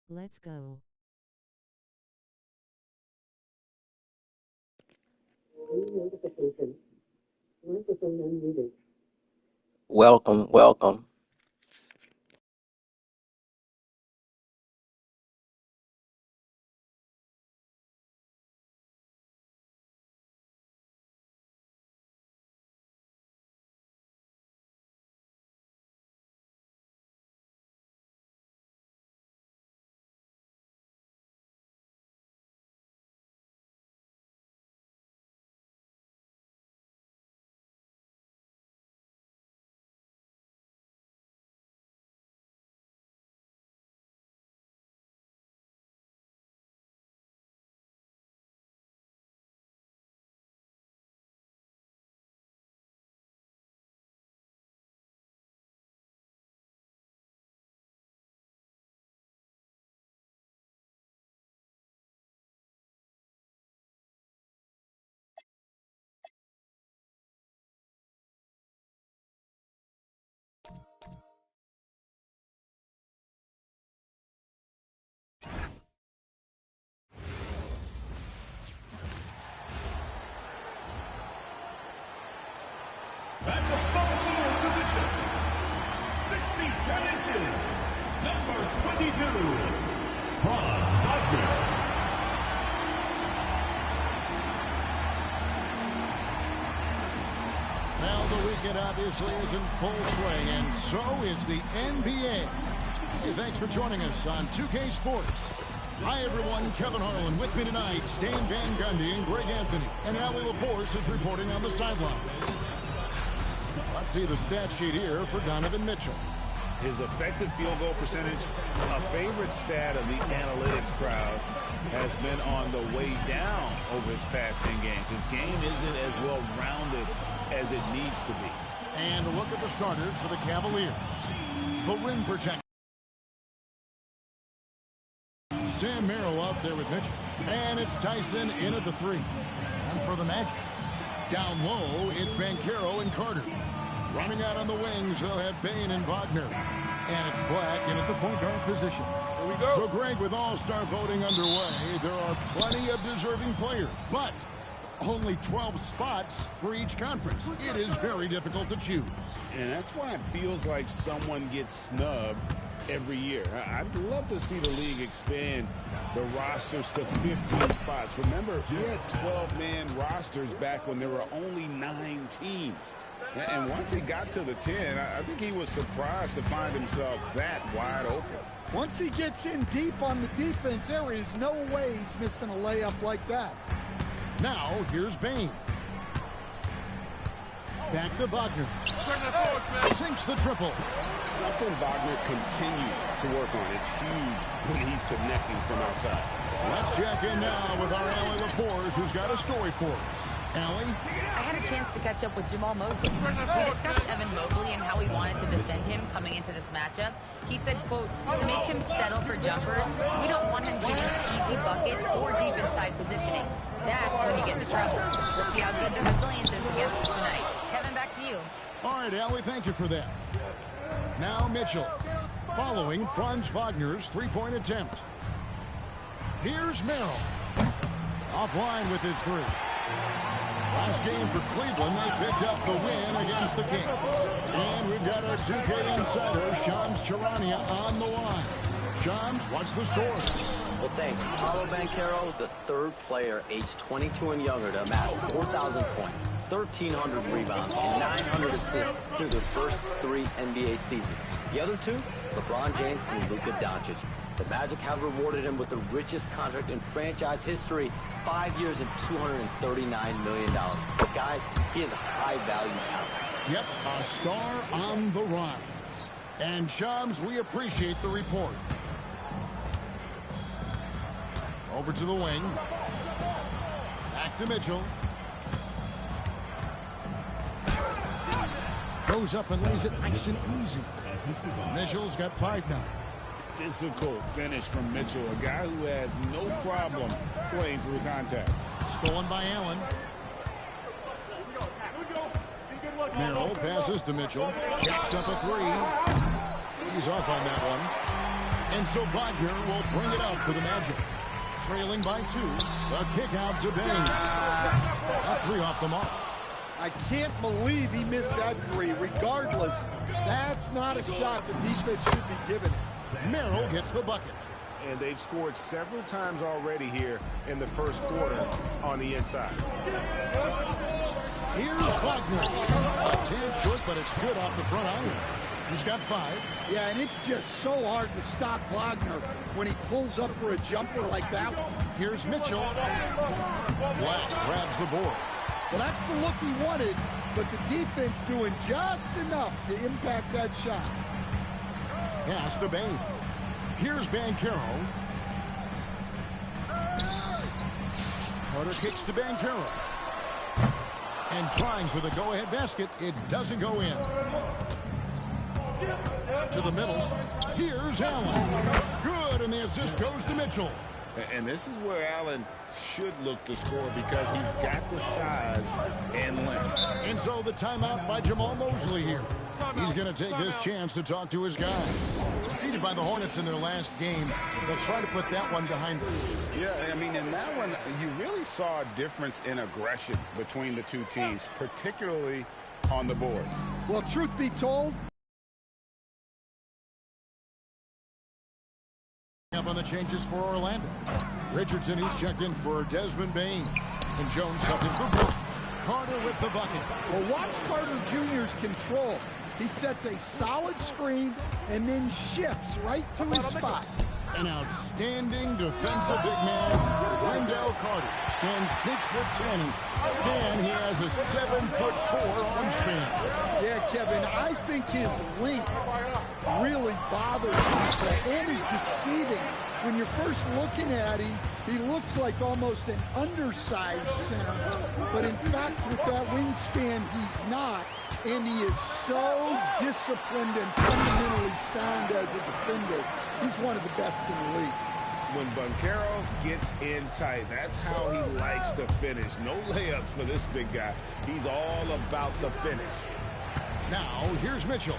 Let's go. Notification. Microphone unmuted. Welcome, welcome. At the small forward position, 6 feet 10 inches, number 22, Franz Wagner. Well, the weekend obviously is in full swing, and so is the NBA. Hey, thanks for joining us on 2K Sports. Hi, everyone. Kevin Harlan with me tonight. Stan Van Gundy and Greg Anthony. And Allie LaForce is reporting on the sideline. Let's see the stat sheet here for Donovan Mitchell. His effective field goal percentage, a favorite stat of the analytics crowd, has been on the way down over his past 10 games. His game isn't as well-rounded as it needs to be. And a look at the starters for the Cavaliers. The rim protector. Sam Merrill out there with Mitchell. And it's Tyson in at the 3. And for the Magic, down low, it's Banchero and Carter. Running out on the wings, they'll have Bane and Wagner. And it's Black in at the point guard position. Here we go. So, Greg, with all-star voting underway, there are plenty of deserving players, but only 12 spots for each conference. It is very difficult to choose. And that's why it feels like someone gets snubbed every year. I'd love to see the league expand the rosters to 15 spots. Remember, we had 12-man rosters back when there were only 9 teams. And once he got to the 10, I think he was surprised to find himself that wide open. Once he gets in deep on the defense, there is no way he's missing a layup like that. Now, here's Bane. Back to Wagner. Sinks the triple. Something Wagner continues to work on. It's huge when he's connecting from outside. Let's check in now with our Allie LaForce, who's got a story for us. Allie? I had a chance to catch up with Jamal Mosley. We discussed Evan Mobley and how he wanted to defend him coming into this matchup. He said, quote, to make him settle for jumpers, we don't want him giving easy buckets or deep inside positioning. That's when you get into trouble. We'll see how good the resilience is against him tonight. Kevin, back to you. All right, Allie, thank you for that. Now Mitchell, following Franz Wagner's three-point attempt. Here's Merrill. Offline with his 3. Last game for Cleveland, they picked up the win against the Kings. And we've got our 2K insider, Shams Charania, on the line. Shams, what's the story? Well, thanks. Paolo Banchero, the 3rd player aged 22 and younger to amass 4,000 points, 1,300 rebounds, and 900 assists through their first 3 NBA seasons. The other 2, LeBron James and Luka Doncic. The Magic have rewarded him with the richest contract in franchise history, 5 years and $239 million. But guys, he is a high-value talent. Yep, a star on the rise. And Shams, we appreciate the report. Over to the wing. Back to Mitchell. Goes up and lays it nice and easy. Mitchell's got 5 now. Physical finish from Mitchell, a guy who has no problem playing through contact. Stolen by Allen. Merrill passes to Mitchell. Jacks up a 3. He's off on that one. And so Wagner will bring it up for the Magic. Trailing by 2. The kick out to Bain. A 3 off the mark. I can't believe he missed that 3. Regardless, that's not a shot the defense should be giving. Merrill gets the bucket. And they've scored several times already here in the first quarter on the inside. Here's Wagner. A tad short, but it's good off the front iron. He's got 5. Yeah, and it's just so hard to stop Wagner when he pulls up for a jumper like that one. Here's Mitchell. Black grabs the board. Well, that's the look he wanted, but the defense doing just enough to impact that shot. Pass to Bain. Here's Banchero. Carter kicks to Banchero. And trying for the go-ahead basket, it doesn't go in. To the middle. Here's Allen. Good, and the assist goes to Mitchell. And this is where Allen should look to score because he's got the size and length. And so the timeout by Jamal Mosley here. He's going to take this chance to talk to his guy. Defeated by the Hornets in their last game. They'll try to put that one behind them. Yeah, I mean, in that one, you really saw a difference in aggression between the two teams, particularly on the boards. Well, truth be told, up on the changes for Orlando. Richardson, he's checked in for Desmond Bain. And Jones subbed in for Brook. Carter with the bucket. well, watch Carter Jr.'s control. He sets a solid screen and then shifts right to his spot. An outstanding defensive big man, Wendell Carter. Stands 6'10". Stan, he has a 7'4" arm span. Yeah, Kevin, I think his length really bothers people and is deceiving. When you're first looking at him, he looks like almost an undersized center. But in fact, with that wingspan, he's not. And he is so disciplined and fundamentally sound as a defender. He's one of the best in the league. When Banchero gets in tight, that's how he likes to finish. No layups for this big guy. He's all about the finish. Now, here's Mitchell.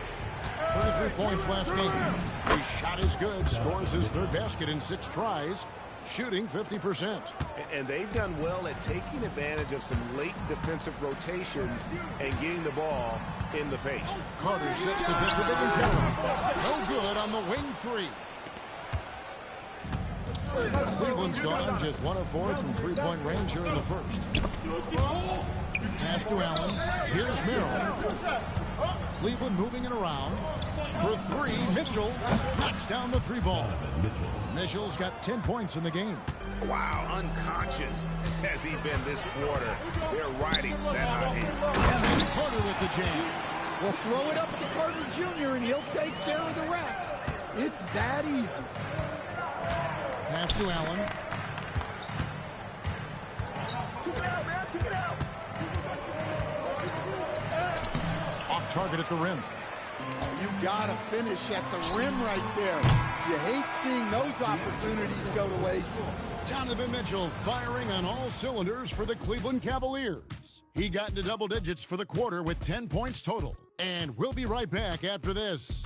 33 points last game. His shot is good. Scores his 3rd basket in 6 tries. Shooting 50%. And they've done well at taking advantage of some late defensive rotations and getting the ball in the paint. Carter sets the pick to Banchero. No good on the wing 3. Cleveland's gone just 1 of 4 from 3-point range here in the first. Pass to Allen. Here's Merrill. Cleveland moving it around. For 3, Mitchell knocks down the 3 ball. Mitchell's got 10 points in the game. Wow, unconscious has he been this quarter. They're riding that hot hand. And then Carter with the jam. Well, throw it up to Carter Jr. and he'll take care of the rest. It's that easy. Pass to Allen. Kick it out, man. Kick it out. Off target at the rim. You gotta finish at the rim right there. You hate seeing those opportunities go to waste. Donovan Mitchell firing on all cylinders for the Cleveland Cavaliers. He got into double digits for the quarter with 10 points total. And we'll be right back after this.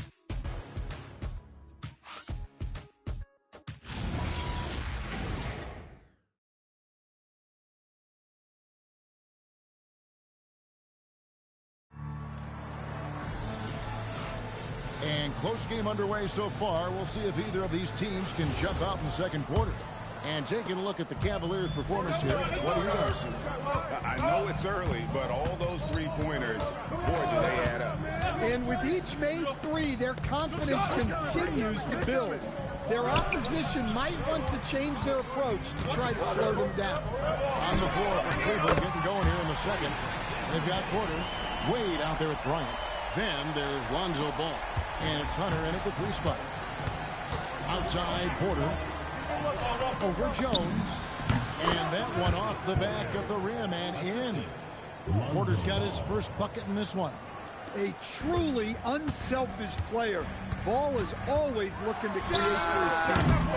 And close game underway so far. We'll see if either of these teams can jump out in the second quarter. And taking a look at the Cavaliers' performance here, what do you guys see? I know it's early, but all those 3-pointers, boy, do they add up. And with each made 3, their confidence continues to build. Their opposition might want to change their approach to try to slow them down. On the floor for Cleveland, getting going here in the second. They've got Porter, Wade out there with Bryant. Then there's Lonzo Ball. And it's Hunter in at the 3 spot. Outside Porter. Over Jones. And that one off the back of the rim and in. Porter's got his first bucket in this one. A truly unselfish player. Ball is always looking to create for his team.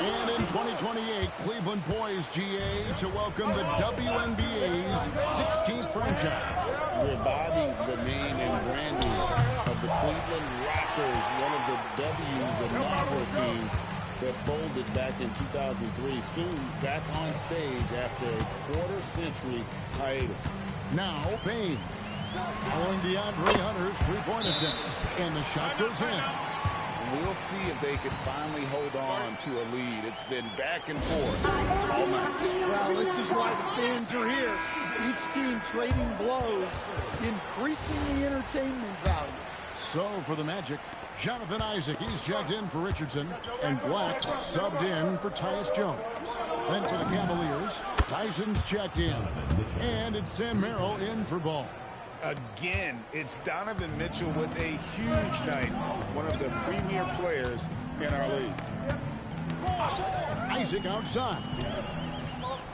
And in 2028, Cleveland poised, GA, to welcome the WNBA's 16th franchise. Reviving the name and branding of the Cleveland Rockers, one of of the W's of inaugural teams that folded back in 2003, soon back on stage after a quarter-century hiatus. Now, Bain. Following DeAndre Hunter's three-point attempt. And the shot goes in. We'll see if they can finally hold on to a lead. It's been back and forth all night. Well, this is why the fans are here. Each team trading blows, increasing the entertainment value. So for the Magic, Jonathan Isaac, he's checked in for Richardson, and Black's subbed in for Tyus Jones. Then for the Cavaliers, Tyson's checked in, and it's Sam Merrill in for Ball. Again, it's Donovan Mitchell with a huge night, one of the premier players in our league. Isaac outside.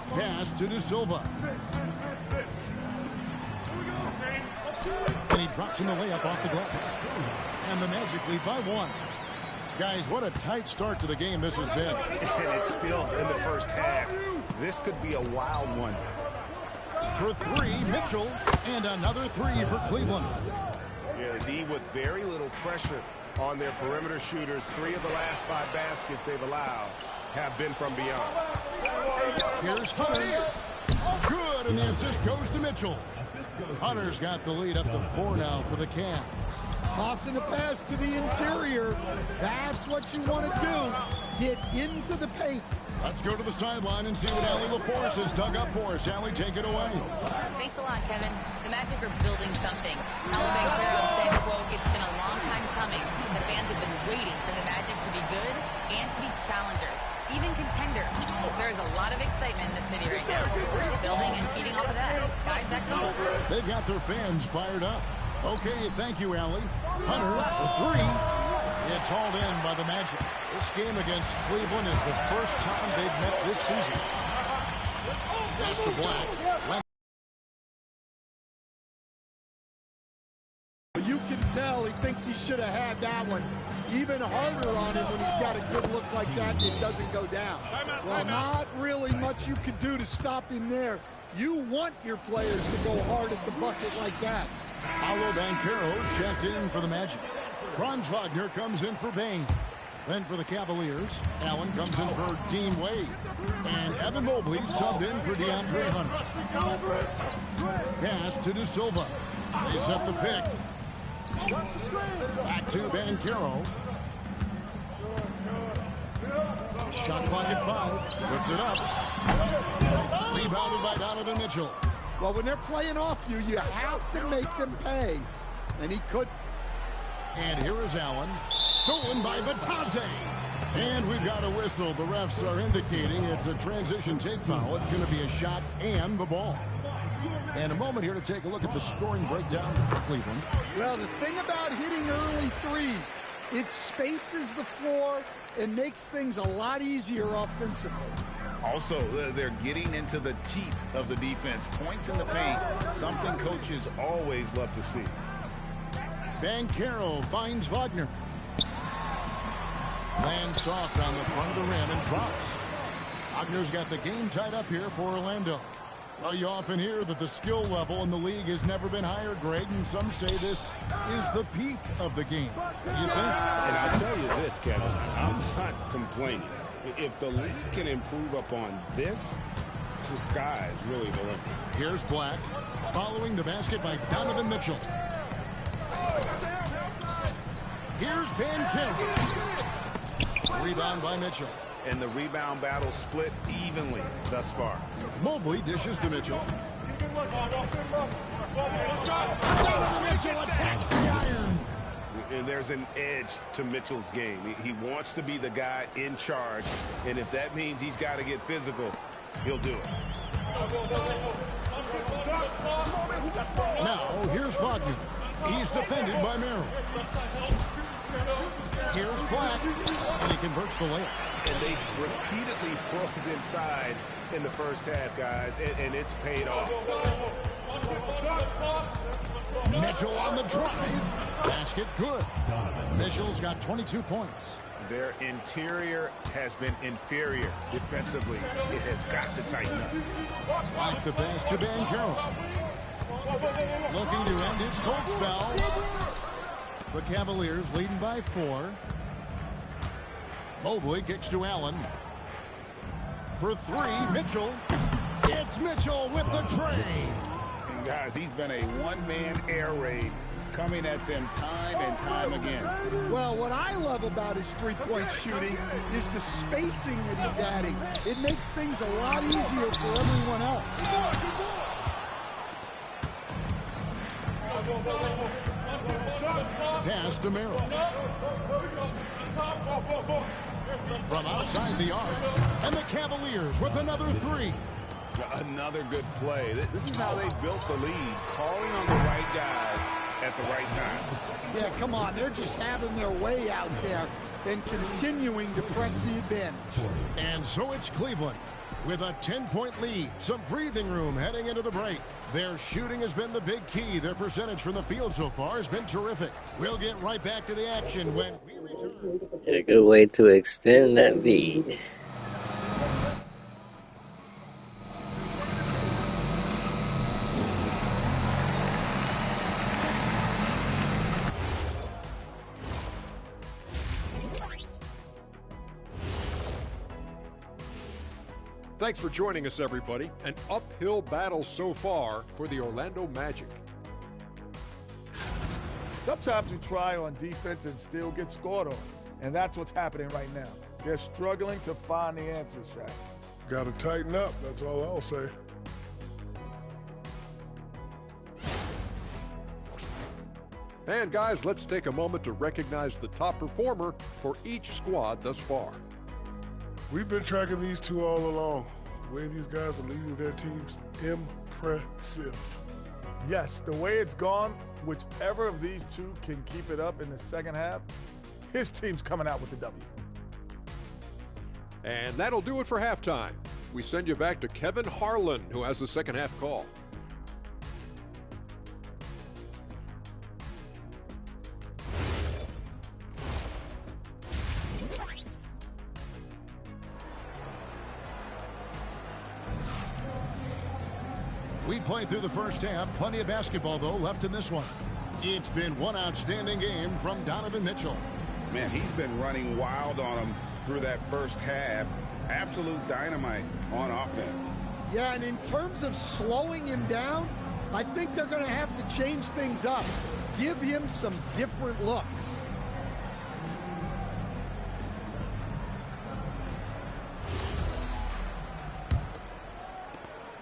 Pass to De Silva. And he drops in the layup off the glass. And the Magic lead by one. Guys, what a tight start to the game this has been. And it's still in the first half. This could be a wild one. For three, Mitchell, and another three for Cleveland. Yeah, the D with very little pressure on their perimeter shooters. 3 of the last 5 baskets they've allowed have been from beyond. Here's Hunter. Good, and the assist goes to Mitchell. Hunter's got the lead up to 4 now for the Cavs. Tossing a pass to the interior. That's what you want to do. Get into the paint. Let's go to the sideline and see what Allie LaForce has dug up for us. Allie, take it away. Thanks a lot, Kevin. The Magic are building something. Alabama Carroll said, quote, "It's been a long time coming. The fans have been waiting for the Magic to be good and to be challengers, even contenders." There's a lot of excitement in the city right now. We're just building and feeding off of that. Guys, back to you. They've got their fans fired up. Okay, thank you, Allie. Hunter for 3. It's hauled in by the Magic. This game against Cleveland is the first time they've met this season. Pass to Black. You can tell he thinks he should have had that one. Even harder on him when he's got a good look like that and it doesn't go down. Well, not really much you can do to stop him there. You want your players to go hard at the bucket like that. Paolo Banchero's checked in for the Magic. Franz Wagner comes in for Bain. Then for the Cavaliers, Allen comes in for Dean Wade. And Evan Mobley subbed in for DeAndre Hunter. Pass to De Silva. They set the pick. Back to Banchero. Shot clock at 5. Puts it up. Rebounded by Donovan Mitchell. Well, when they're playing off you, you have to make them pay. And he could. And here is Allen. Stolen by Batadze. And we've got a whistle. The refs are indicating it's a transition take foul. It's going to be a shot and the ball. And a moment here to take a look at the scoring breakdown for Cleveland. Well, the thing about hitting early threes, it spaces the floor and makes things a lot easier offensively. Also, they're getting into the teeth of the defense. Points in the paint, something coaches always love to see. Banchero finds Wagner. Lands soft on the front of the rim and drops. Wagner's got the game tied up here for Orlando. Well, you often hear that the skill level in the league has never been higher, Greg, and some say this is the peak of the game. You think? And I'll tell you this, Kevin, I'm not complaining. If the league can improve upon this, the sky is really the limit. Here's Black, following the basket by Donovan Mitchell. Here's Banchero. Rebound by Mitchell. And the rebound battle split evenly thus far. Mobley dishes to Mitchell. Donovan Mitchell attacks the iron. And there's an edge to Mitchell's game. He wants to be the guy in charge. And if that means he's got to get physical, he'll do it. Now, here's Wagner. He's defended by Merrill. Here's Black, and he converts the layup. And they repeatedly probed inside in the first half, guys, and it's paid off. Mitchell on the drive. Basket good. Mitchell's got 22 points. Their interior has been inferior defensively. It has got to tighten up. Like the pass to Banchero. Looking to end his cold spell. The Cavaliers leading by 4. Mobley kicks to Allen. For 3, Mitchell. It's Mitchell with the tray. And guys, he's been a one-man air raid coming at them time and time again. Well, what I love about his three-point shooting is the spacing that he's adding. It makes things a lot easier for everyone else. Pass to Merrill. From outside the arc. And the Cavaliers with another 3. Another good play. This is how they built the lead, calling on the right guys at the right time. Yeah, come on. They're just having their way out there and continuing to press the advantage. And so it's Cleveland with a 10-point lead. Some breathing room heading into the break. Their shooting has been the big key. Their percentage from the field so far has been terrific. We'll get right back to the action when we return. A good way to extend that lead. Thanks for joining us, everybody. An uphill battle so far for the Orlando Magic. Sometimes you try on defense and still get scored on. And that's what's happening right now. They're struggling to find the answers, Shaq. Got to tighten up, that's all I'll say. And guys, let's take a moment to recognize the top performer for each squad thus far. We've been tracking these two all along. The way these guys are leading their teams, impressive. Yes, the way it's gone, whichever of these two can keep it up in the second half, his team's coming out with the W. And that'll do it for halftime. We send you back to Kevin Harlan, who has the second half call. We played through the first half. Plenty of basketball, though, left in this one. It's been one outstanding game from Donovan Mitchell. Man, he's been running wild on them through that first half. Absolute dynamite on offense. Yeah, and in terms of slowing him down, I think they're going to have to change things up. Give him some different looks.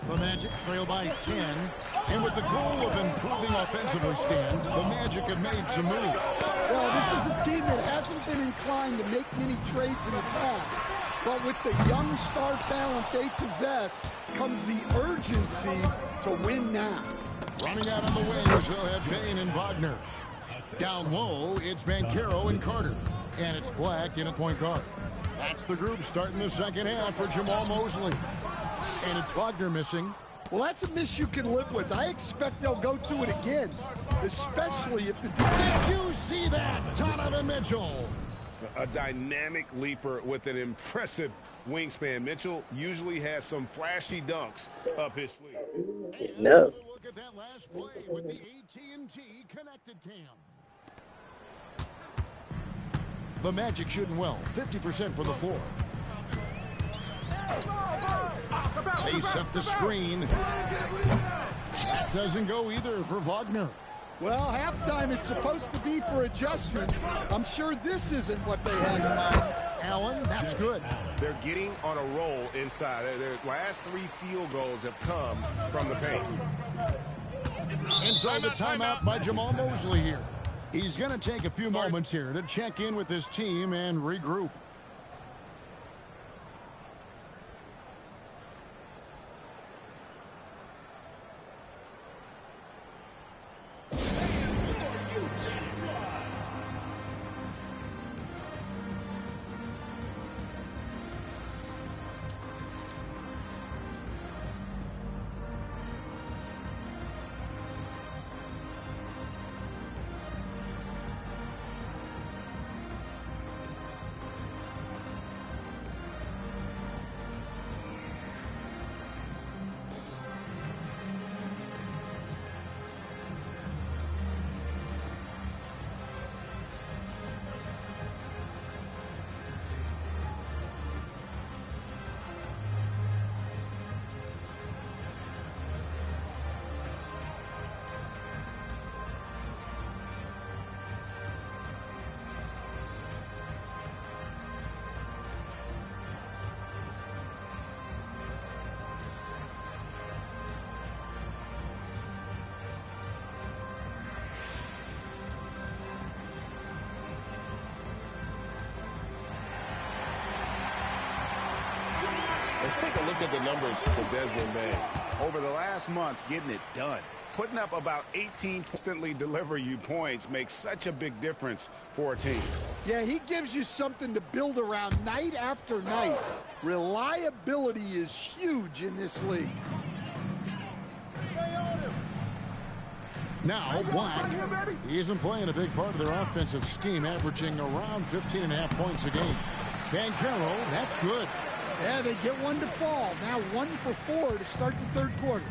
The Magic trail by 10. And with the goal of improving offensively, Stan, the Magic have made some moves. Well, this is a team that hasn't been inclined to make many trades in the past. But with the young star talent they possess comes the urgency to win now. Running out on the wings, they'll have Bain and Wagner. Down low, it's Banchero and Carter. And it's Black in a point guard. That's the group starting the second half for Jamal Mosley. And it's Wagner missing. Well, that's a miss you can live with. I expect they'll go to it again, especially if the defense. Did you see that, Donovan Mitchell? A dynamic leaper with an impressive wingspan. Mitchell usually has some flashy dunks up his sleeve. No. Look at that last play with the AT&T connected cam. The Magic shooting well, 50% for the floor. They set the screen. That doesn't go either for Wagner. Well, halftime is supposed to be for adjustments. I'm sure this isn't what they had in mind. Allen, that's good. They're getting on a roll inside. Their last 3 field goals have come from the paint. And so the timeout by Jamal Mosley here. He's going to take a few moments here to check in with his team and regroup. Let's take a look at the numbers for Desmond Bain. Over the last month, getting it done. Putting up about 18 constantly deliver you points makes such a big difference for a team. Yeah, he gives you something to build around night after night. Reliability is huge in this league. Now, Black, he's been playing a big part of their offensive scheme, averaging around 15.5 points a game. Banchero, that's good. Yeah, they get one to fall. Now 1 for 4 to start the third quarter.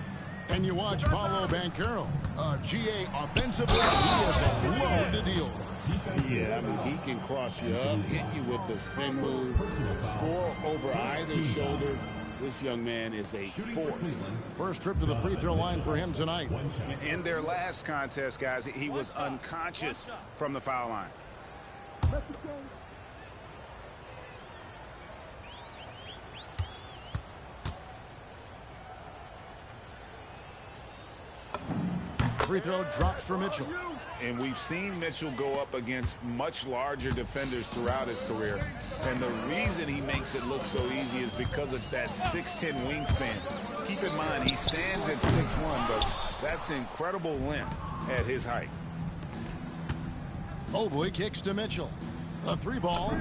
And you watch Paolo Banchero, GA offensively, he is a load to deal with. Yeah, I mean, he can cross you up, hit you with the spin move, score over either shoulder. This young man is a force. First trip to the free throw line for him tonight. In their last contest, guys, he was unconscious from the foul line. Free throw drops for Mitchell. And we've seen Mitchell go up against much larger defenders throughout his career. And the reason he makes it look so easy is because of that 6'10" wingspan. Keep in mind, he stands at 6'1", but that's incredible length at his height. Mobley kicks to Mitchell. The three ball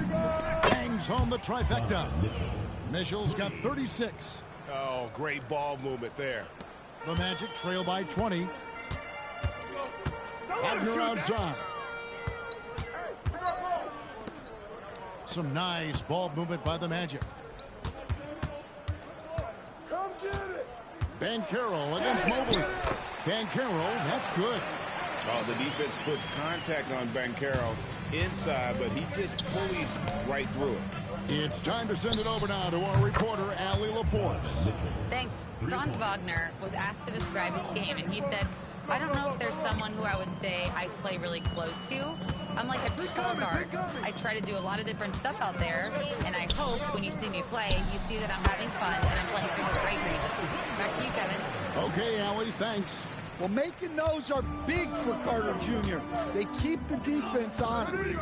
bangs home the trifecta. Mitchell's got 36. Oh, great ball movement there. The Magic trail by 20. Wagner outside. Some nice ball movement by the Magic. Come get it. Banchero against Mobley. Banchero, that's good. Oh, the defense puts contact on Banchero inside, but he just pulleys right through it. It's time to send it over now to our reporter, Allie LaForce. Thanks. Franz Wagner was asked to describe his game, and he said, I don't know if there's someone who I would say I play really close to. I'm like a color guard. I try to do a lot of different stuff out there, and I hope when you see me play, you see that I'm having fun and I'm playing for the great reasons. Back to you, Kevin. Okay, Allie, thanks. Well, making those are big for Carter Jr. They keep the defense honest.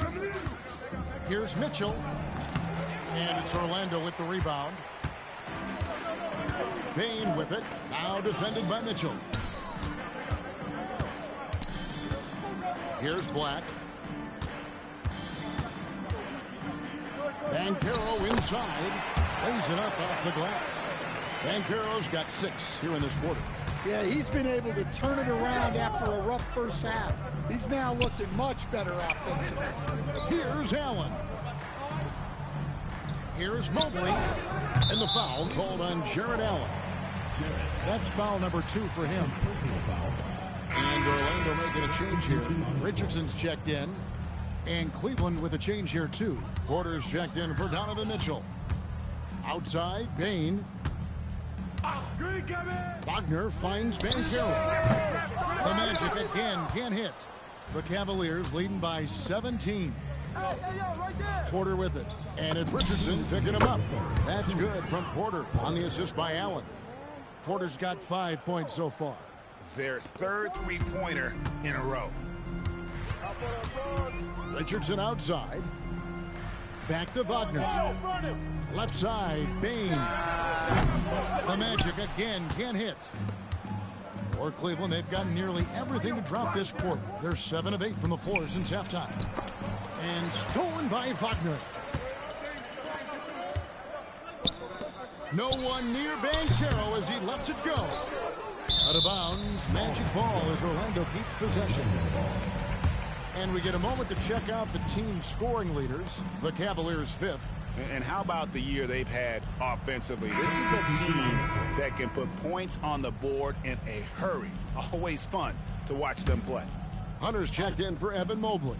Here's Mitchell. And it's Orlando with the rebound. Bain with it. Now defended by Mitchell. Here's Black. Banchero inside. Lays it up off the glass. Banchero's got 6 here in this quarter. Yeah, he's been able to turn it around after a rough first half. He's now looking much better offensively. Here's Allen. Here's Mobley. And the foul called on Jared Allen. That's foul number 2 for him. And Orlando making a change here. Richardson's checked in. And Cleveland with a change here, too. Porter's checked in for Donovan Mitchell. Outside, Bain. Wagner finds Banchero. The Magic again can't hit. The Cavaliers leading by 17. Porter with it. And it's Richardson picking him up. That's good from Porter on the assist by Allen. Porter's got 5 points so far. Their third three-pointer in a row. Richardson outside. Back to Wagner. Left side, Bain. The Magic again can't hit. For Cleveland, they've gotten nearly everything to drop this quarter. They're 7 of 8 from the floor since halftime. And stolen by Wagner. No one near Banchero as he lets it go. Out of bounds, Magic ball as Orlando keeps possession. And we get a moment to check out the team's scoring leaders. The Cavaliers 5th. And how about the year they've had offensively? This is a team that can put points on the board in a hurry. Always fun to watch them play. Hunter's checked in for Evan Mobley.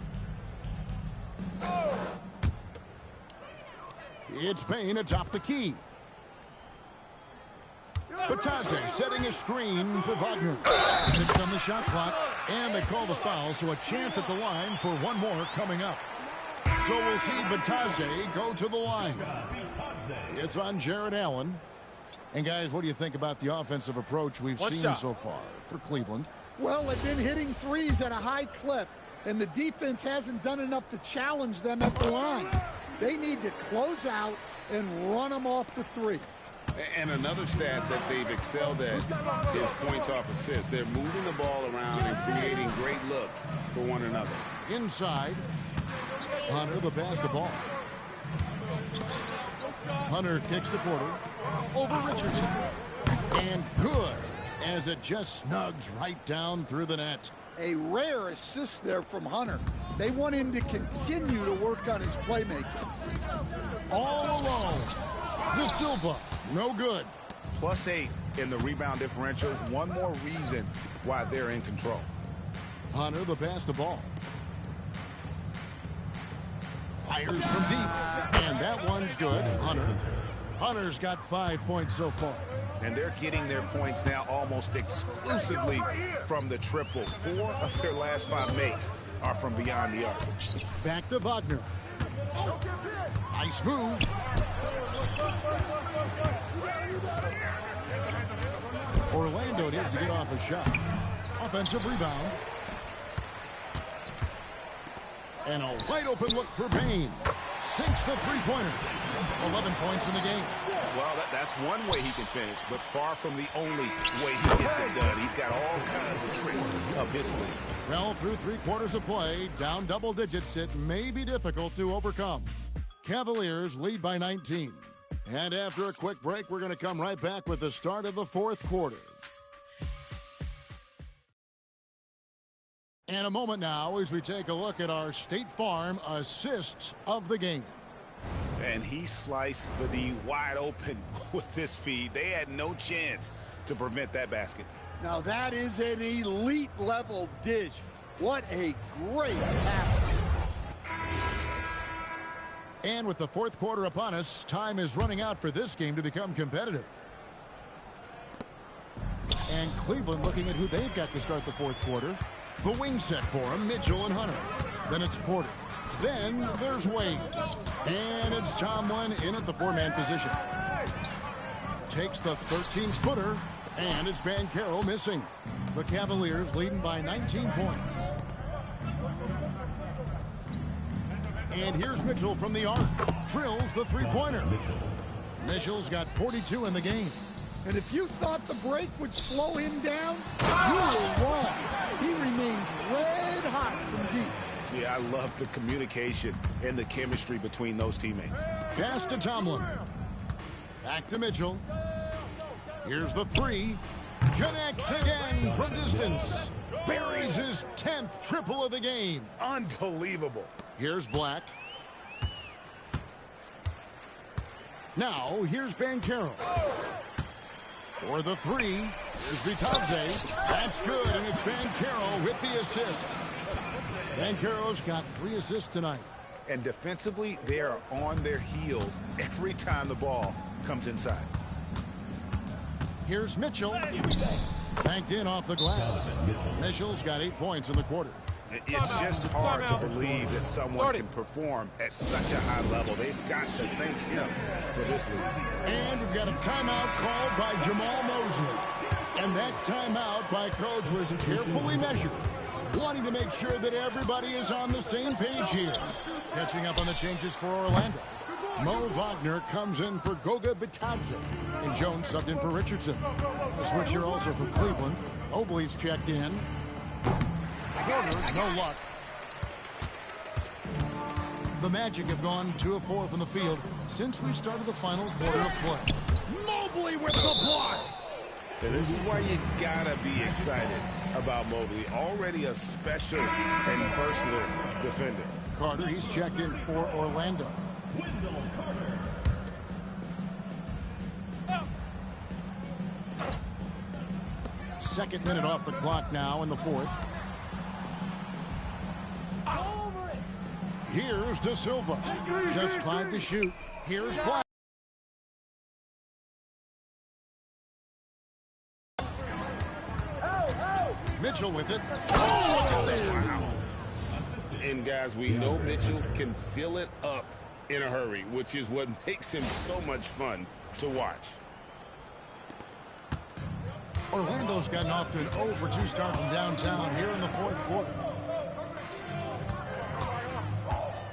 It's Bain atop the key. Bataze setting a screen for Wagner. 6 on the shot clock, and they call the foul, so a chance at the line for one more coming up. So we'll see Bataze go to the line. It's on Jared Allen. And guys, what do you think about the offensive approach we've seen so far for Cleveland? Well, they've been hitting threes at a high clip, and the defense hasn't done enough to challenge them at the line. They need to close out and run them off the three. And another stat that they've excelled at is points off assists. They're moving the ball around and creating great looks for one another. Inside, Hunter the basketball. Hunter kicks to Porter. Over Richardson. And good, as it just snugs right down through the net. A rare assist there from Hunter. They want him to continue to work on his playmaking. All alone. De Silva, no good. +8 in the rebound differential. One more reason why they're in control. Hunter the pass the ball. Fires from deep. And that one's good. Hunter's got 5 points so far. And they're getting their points now almost exclusively from the triple. 4 of their last 5 makes are from beyond the arc. Back to Wagner. Nice move. Orlando needs to get off a shot. Offensive rebound. And a wide open look for Payne. Sinks the three-pointer. 11 points in the game. Well, that's one way he can finish, but far from the only way he gets it done. He's got all kinds of tricks up his sleeve. Well, through 3 quarters of play, down double digits, it may be difficult to overcome. Cavaliers lead by 19. And after a quick break, we're going to come right back with the start of the 4th quarter. And a moment now as we take a look at our State Farm assists of the game. And he sliced the D wide open with this feed. They had no chance to prevent that basket. Now that is an elite level dish. What a great pass. And with the 4th quarter upon us, time is running out for this game to become competitive. And Cleveland looking at who they've got to start the 4th quarter. The wing set for him, Mitchell and Hunter. Then it's Porter. Then there's Wade. And it's Tomlin in at the 4-man position. Takes the 13-footer, and it's Banchero missing. The Cavaliers leading by 19 points. And here's Mitchell from the arc. Drills the three-pointer. Mitchell's got 42 in the game. And if you thought the break would slow him down, you were wrong. He remained red hot from deep. Yeah, I love the communication and the chemistry between those teammates. Pass to Tomlin. Back to Mitchell. Here's the 3. Connects again from distance. Buries his 10th triple of the game. Unbelievable. Here's Black. Now, here's Banchero. For the 3, here's Vitadze. That's good, and it's Banchero with the assist. Banchero's got 3 assists tonight. And defensively, they are on their heels every time the ball comes inside. Here's Mitchell. Banked in off the glass. Mitchell's got 8 points in the quarter. It's just hard to believe that someone can perform at such a high level. They've got to thank him for this lead. And we've got a timeout called by Jamal Mosley. And that timeout by Coach was carefully measured, wanting to make sure that everybody is on the same page here. Catching up on the changes for Orlando. Mo Wagner comes in for Goga Bitadze. And Jones subbed in for Richardson. A switch here also for Cleveland. Obley's checked in. Porter, no luck. The Magic have gone 2 of 4 from the field since we started the final quarter of play. Mobley with the block. And this is why you gotta be excited about Mobley. Already a special and versatile defender. Carter, he's checked in for Orlando. Second minute off the clock now in the 4th. Here's De Silva. Just 5 to shoot. Here's Black. Mitchell with it. Oh, wow. And guys, we know Mitchell can fill it up in a hurry, which is what makes him so much fun to watch. Orlando's gotten off to an 0 for 2 start from downtown here in the 4th quarter.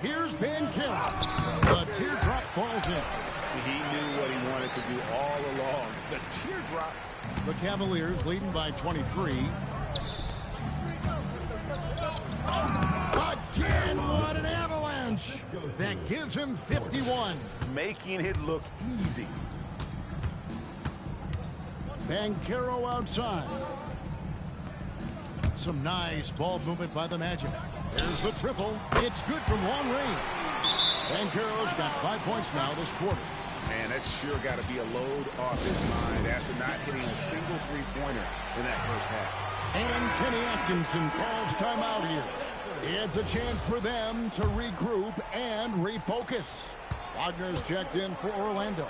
Here's Banchero. The teardrop falls in. He knew what he wanted to do all along. The teardrop. The Cavaliers leading by 23. Again, what an avalanche! That gives him 51. Making it look easy. Banchero outside. Some nice ball movement by the Magic. There's the triple. It's good from long range. Banchero's got 5 points now this quarter. Man, that's sure got to be a load off his mind after not hitting a single three-pointer in that first half. And Kenny Atkinson calls timeout here. It's a chance for them to regroup and refocus. Wagner's checked in for Orlando.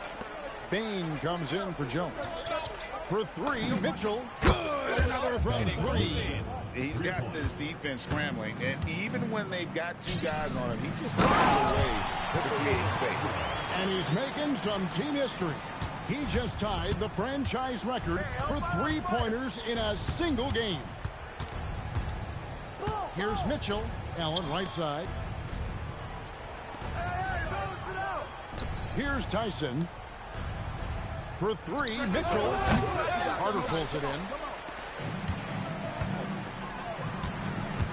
Bain comes in for Jones. For three, Mitchell. Good! Another from three. He's got this defense scrambling, and even when they've got two guys on him, he just finds a way to create space. And he's making some team history. He just tied the franchise record for three-pointers in a single game. Here's Mitchell. Allen right side. Here's Tyson. For three, Mitchell. Carter pulls it in.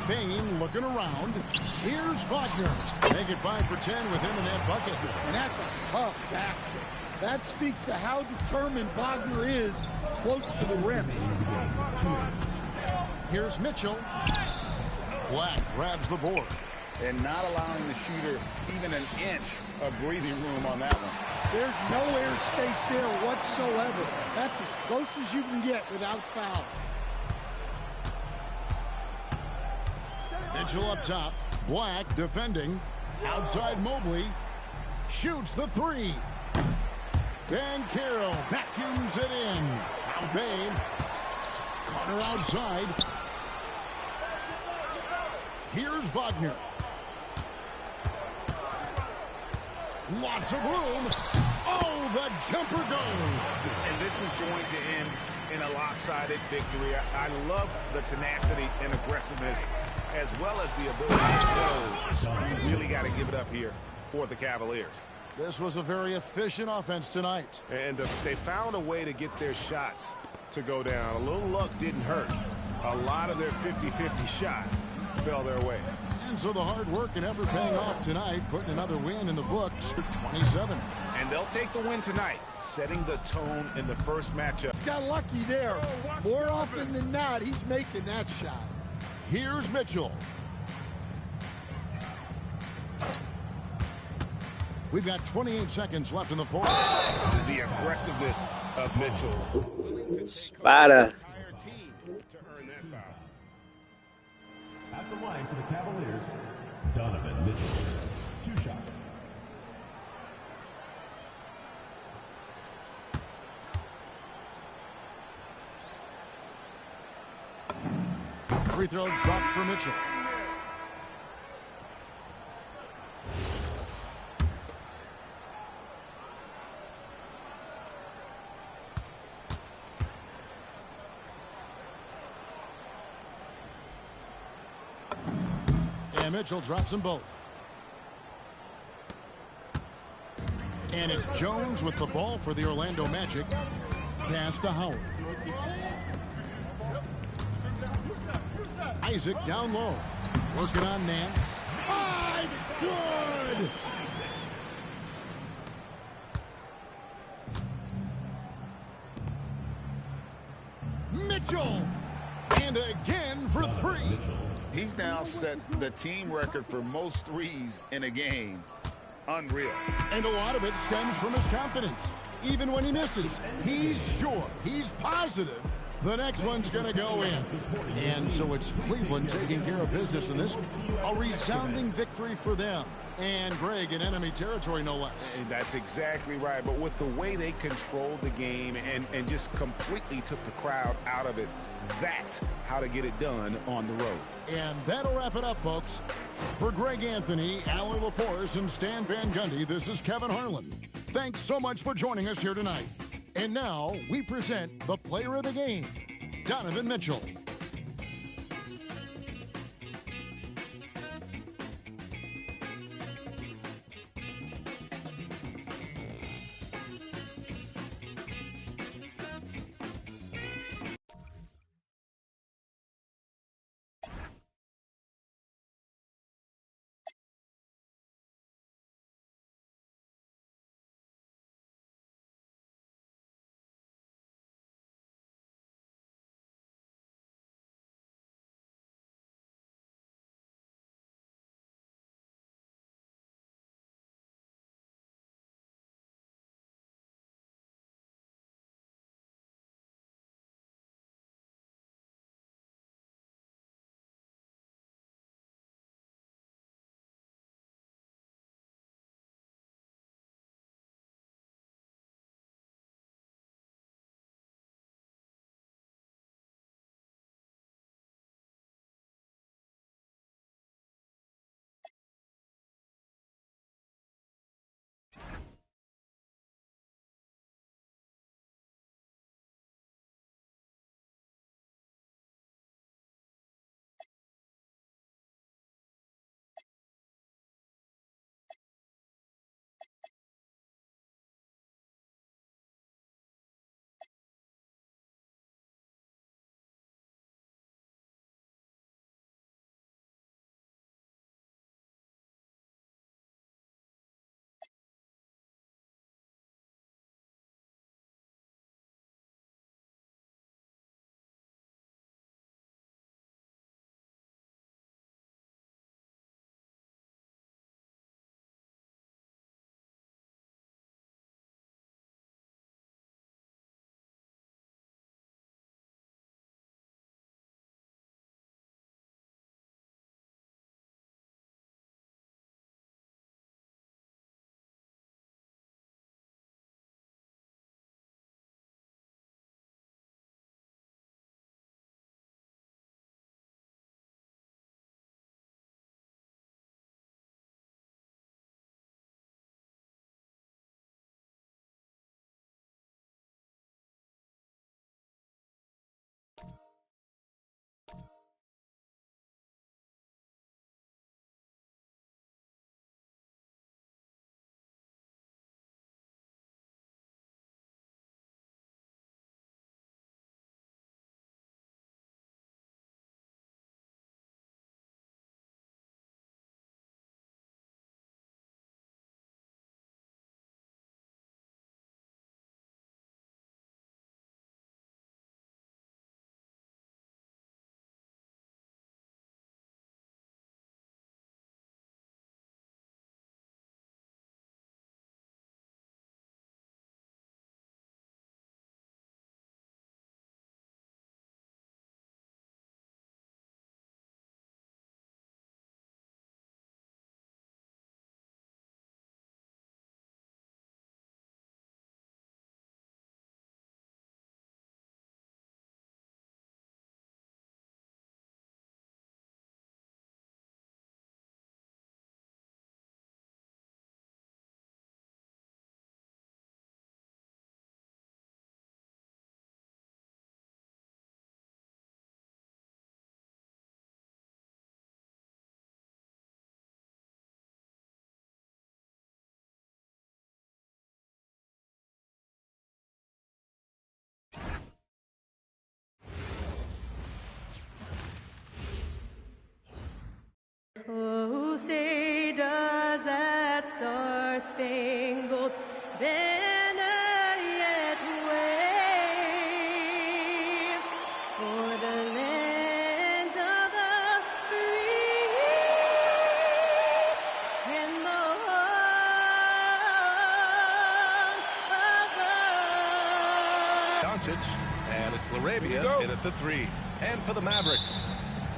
Bain looking around. Here's Wagner. Make it 5 for 10 with him in that bucket. And that's a tough basket. That speaks to how determined Wagner is close to the rim. Here's Mitchell. Black grabs the board. And not allowing the shooter even an inch of breathing room on that one. There's no air space there whatsoever. That's as close as you can get without foul. Mitchell up top. Black defending. Outside Mobley. Shoots the three. Banchero vacuums it in. Now Bain. Carter outside. Here's Wagner. Lots of room. Oh, the jumper goes. And this is going to end in a lopsided victory. I love the tenacity and aggressiveness as well as the ability to close. You really got to give it up here for the Cavaliers. This was a very efficient offense tonight. And they found a way to get their shots to go down. A little luck didn't hurt. A lot of their 50-50 shots fell their way. And so the hard work and effort paying off tonight, putting another win in the books, 27. And they'll take the win tonight, setting the tone in the first matchup. He's got lucky there. More often than not, he's making that shot. Here's Mitchell. We've got 28 seconds left in the fourth. The aggressiveness of Mitchell. Spada. At the line for the Cavaliers, Donovan Mitchell. 2 shots. Free throw drops for Mitchell. And Mitchell drops them both. And it's Jones with the ball for the Orlando Magic. Pass to Howard. Isaac down low. Working on Nance. Ah, it's good! Mitchell! And again for three. He's now set the team record for most threes in a game. Unreal. And a lot of it stems from his confidence. Even when he misses, he's sure, he's positive the next one's going to go in. And so it's Cleveland taking care of business in this. A resounding victory for them. And Greg in enemy territory, no less. And that's exactly right. But with the way they controlled the game and just completely took the crowd out of it, that's how to get it done on the road. And that'll wrap it up, folks. For Greg Anthony, Alan LaForce, and Stan Van Gundy, this is Kevin Harlan. Thanks so much for joining us here tonight. And now we present the player of the game, Donovan Mitchell. star-spangled banner yet wave for the land of the free and the home of Doncic, and it's LaRavia in at the 3. And for the Mavericks,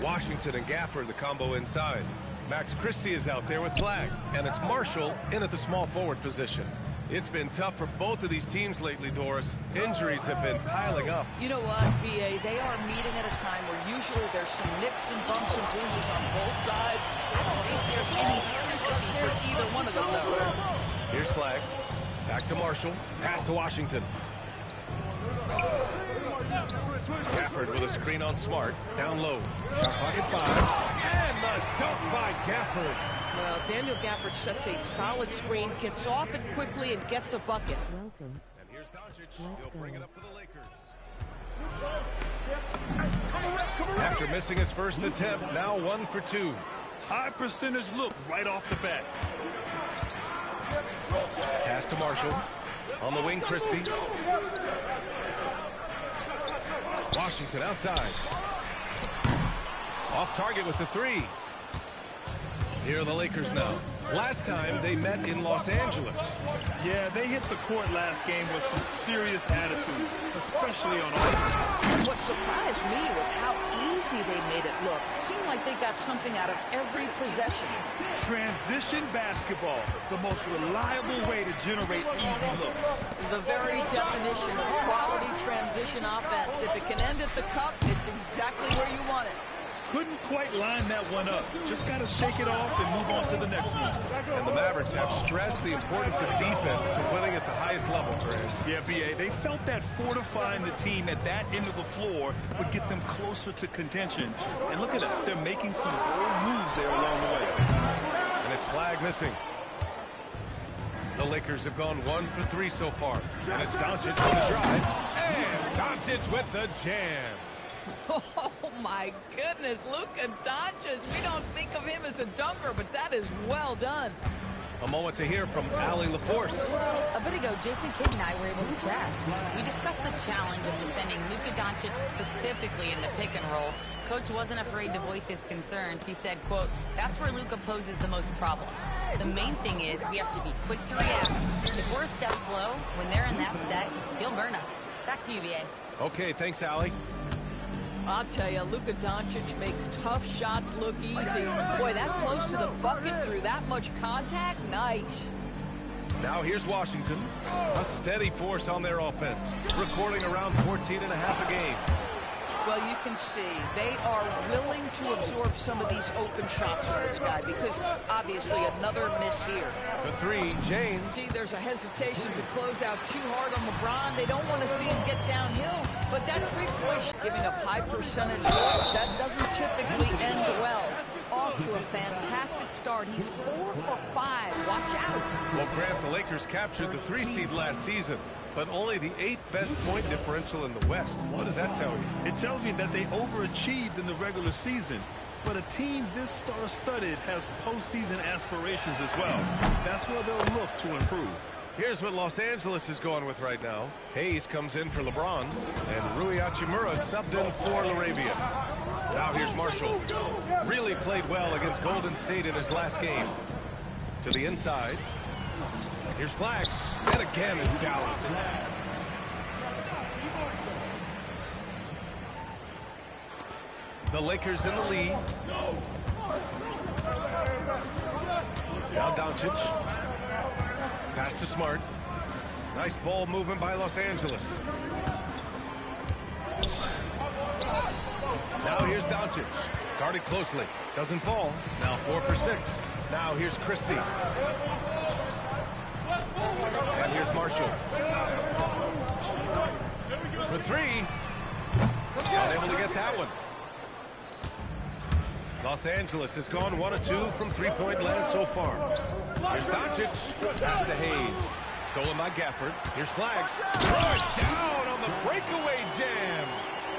Washington and Gafford, the combo inside. Max Christie is out there with Flag, and it's Marshall in at the small forward position. It's been tough for both of these teams lately, Doris. Injuries have been piling up. You know what, B.A., they are meeting at a time where usually there's some nicks and bumps and bruises on both sides. I don't think there's any sympathy for either one of them, though. Here's Flag. Back to Marshall. Pass to Washington. Gafford with a screen on Smart. Down low. Shot clock at 5. And the dunk by Gafford. Well, Daniel Gafford sets a solid screen, gets off it quickly, and gets a bucket. Welcome. And here's Doncic. He'll bring it up for the Lakers. After missing his first attempt, now 1 for 2. High percentage look right off the bat. Pass to Marshall. On the wing, Christie. Washington outside. Off target with the 3. Here are the Lakers now. Last time they met in Los Angeles. Yeah, they hit the court last game with some serious attitude, especially on offense. And what surprised me was how easy they made it look. It seemed like they got something out of every possession. Transition basketball, the most reliable way to generate easy looks. The very definition of quality transition offense. If it can end at the cup, it's exactly where you want it. Couldn't quite line that one up. Just got to shake it off and move on to the next one. And the Mavericks have stressed the importance of defense to winning at the highest level, Grant. Yeah, B.A., they felt that fortifying the team at that end of the floor would get them closer to contention. And look at that. They're making some bold moves there along the way. And it's Flag missing. The Lakers have gone 1 for 3 so far. And it's Doncic on the drive. And Doncic with the jam. Oh, my goodness. Luka Doncic. We don't think of him as a dunker, but that is well done. A moment to hear from Allie LaForce. A bit ago, Jason Kidd and I were able to chat. We discussed the challenge of defending Luka Doncic specifically in the pick and roll. Coach wasn't afraid to voice his concerns. He said, quote, that's where Luka poses the most problems. The main thing is we have to be quick to react. If we're a step slow, when they're in that set, he'll burn us. Back to you, VA. Okay, thanks, Allie. I'll tell you, Luka Doncic makes tough shots look easy. Boy, that close to the bucket through that much contact, nice. Now here's Washington, a steady force on their offense, recording around 14.5 a game. Well, you can see they are willing to absorb some of these open shots from this guy because obviously another miss here. For 3, James. See, there's a hesitation to close out too hard on LeBron. They don't want to see him get downhill. But that three-point giving up high percentage looks, that doesn't typically end well. Off to a fantastic start. He's 4 for 5. Watch out. Well, Grant, the Lakers captured the 3 seed last season, but only the 8th best point differential in the West. What does that tell you? It tells me that they overachieved in the regular season. But a team this star-studded has postseason aspirations as well. That's where they'll look to improve. Here's what Los Angeles is going with right now. Hayes comes in for LeBron, and Rui Hachimura subbed in for LaRavia. Now here's Marshall. Really played well against Golden State in his last game. To the inside. Here's Flag. And again, it's Dallas. The Lakers in the lead. Now Doncic. Pass to Smart. Nice ball movement by Los Angeles. Now here's Doncic. Guarded closely. Doesn't fall. Now 4 for 6. Now here's Christie. And here's Marshall. For 3. Unable to get that one. Los Angeles has gone 1 of 2 from three-point land so far. Here's Doncic. Pass to Hayes. Stolen by Gafford. Here's Flag. Throw it down on the breakaway jam.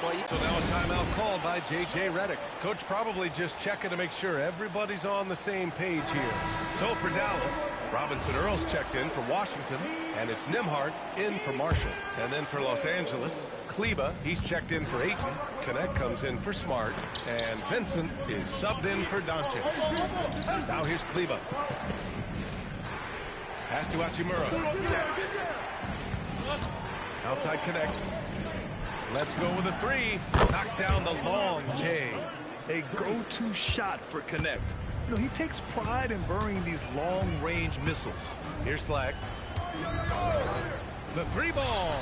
So now a timeout called by J.J. Redick. Coach probably just checking to make sure everybody's on the same page here. So for Dallas, Robinson Earls checked in for Washington, and it's Nembhard in for Marshall. And then for Los Angeles, Kleba, he's checked in for Ayton. Connect comes in for Smart, and Vincent is subbed in for Doncic. Now here's Kleba. Pass to Hachimura. Outside Connect. Let's go with a three. Knocks down the long J. A go-to shot for Connect. You know, he takes pride in burying these long-range missiles. Here's Flag. The three ball.